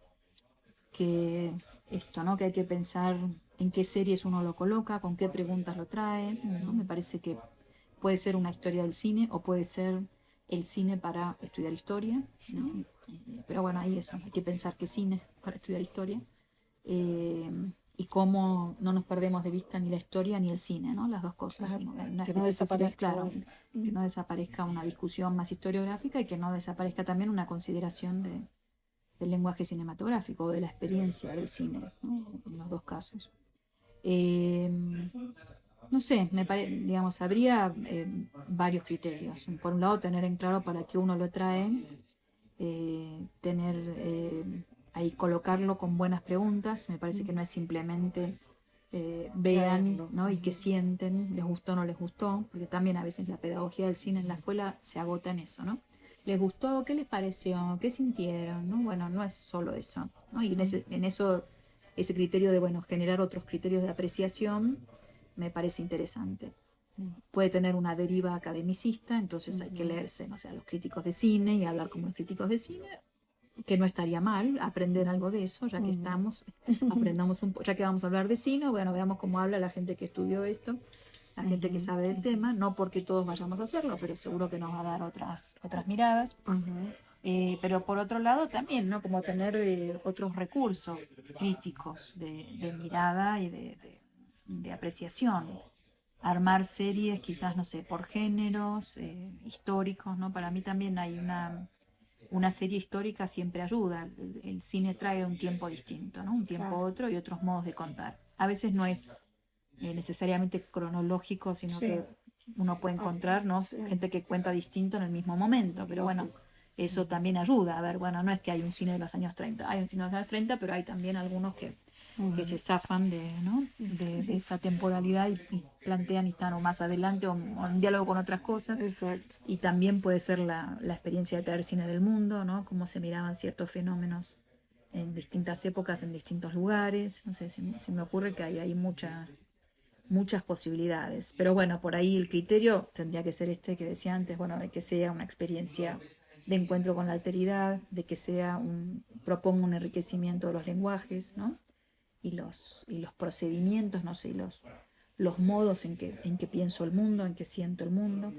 Speaker 1: esto, ¿no? Que hay que pensar en qué series uno lo coloca, con qué preguntas lo trae, ¿no? Me parece que puede ser una historia del cine o puede ser el cine para estudiar historia, ¿no? Pero bueno, ahí eso, hay que pensar qué cine para estudiar historia. Y cómo no nos perdemos de vista ni la historia ni el cine, ¿no? Las dos cosas.
Speaker 2: Claro,
Speaker 1: Una
Speaker 2: que no
Speaker 1: especificidad,
Speaker 2: desaparezca.
Speaker 1: claro, que no desaparezca una discusión más historiográfica y que no desaparezca también una consideración del lenguaje cinematográfico o de la experiencia del cine, ¿no? En los dos casos. No sé, digamos, habría varios criterios. Por un lado, tener en claro para qué uno lo trae, tener ahí colocarlo con buenas preguntas. Me parece que no es simplemente vean, ¿no? Y que sienten, les gustó o no les gustó, porque también a veces la pedagogía del cine en la escuela se agota en eso, ¿no? ¿Les gustó? ¿Qué les pareció? ¿Qué sintieron? ¿No? Bueno, no es solo eso, ¿no? Y en eso, ese criterio de, bueno, generar otros criterios de apreciación, me parece interesante. Puede tener una deriva academicista, entonces hay que leerse, no sé, a los críticos de cine y hablar como los críticos de cine, que no estaría mal aprender algo de eso, ya que estamos, aprendamos un poco, ya que vamos a hablar de cine, bueno, veamos cómo habla la gente que estudió esto, la gente que sabe del tema, no porque todos vayamos a hacerlo, pero seguro que nos va a dar otras miradas. Pero por otro lado también, ¿no? Como tener otros recursos críticos de mirada y de apreciación. Armar series quizás, no sé, por géneros históricos, ¿no? Para mí también hay una serie histórica siempre ayuda. El cine trae un tiempo distinto, ¿no? Un tiempo otro y otros modos de contar. A veces no es necesariamente cronológico, sino que uno puede encontrar, ¿no? Gente que cuenta distinto en el mismo momento, pero bueno, eso también ayuda. A ver, bueno, no es que hay un cine de los años 30, hay un cine de los años 30, pero hay también algunos que se zafan ¿no? de esa temporalidad y plantean y están o más adelante o en diálogo con otras cosas.
Speaker 2: Exacto.
Speaker 1: Y también puede ser la experiencia de traer cine del mundo, ¿no? Cómo se miraban ciertos fenómenos en distintas épocas, en distintos lugares. No sé, se me ocurre que hay muchas posibilidades. Pero bueno, por ahí el criterio tendría que ser este que decía antes, bueno, de que sea una experiencia de encuentro con la alteridad, de que proponga un enriquecimiento de los lenguajes, ¿no? Y los procedimientos, no sé, los modos en que pienso el mundo, en que siento el mundo,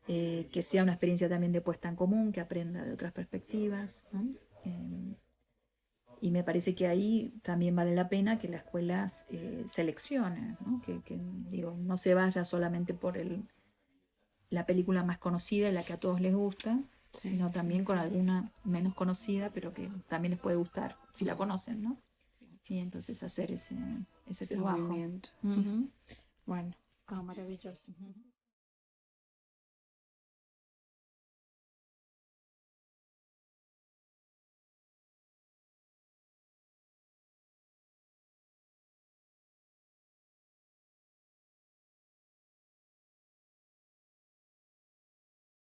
Speaker 1: que sea una experiencia también de puesta en común, que aprenda de otras perspectivas, ¿no? Y me parece que ahí también vale la pena que la escuela seleccione, ¿no? Digo, no se vaya solamente por la película más conocida y la que a todos les gusta, sino también con alguna menos conocida, pero que también les puede gustar si la conocen, ¿no? Y entonces hacer ese trabajo.
Speaker 2: Bueno, maravilloso.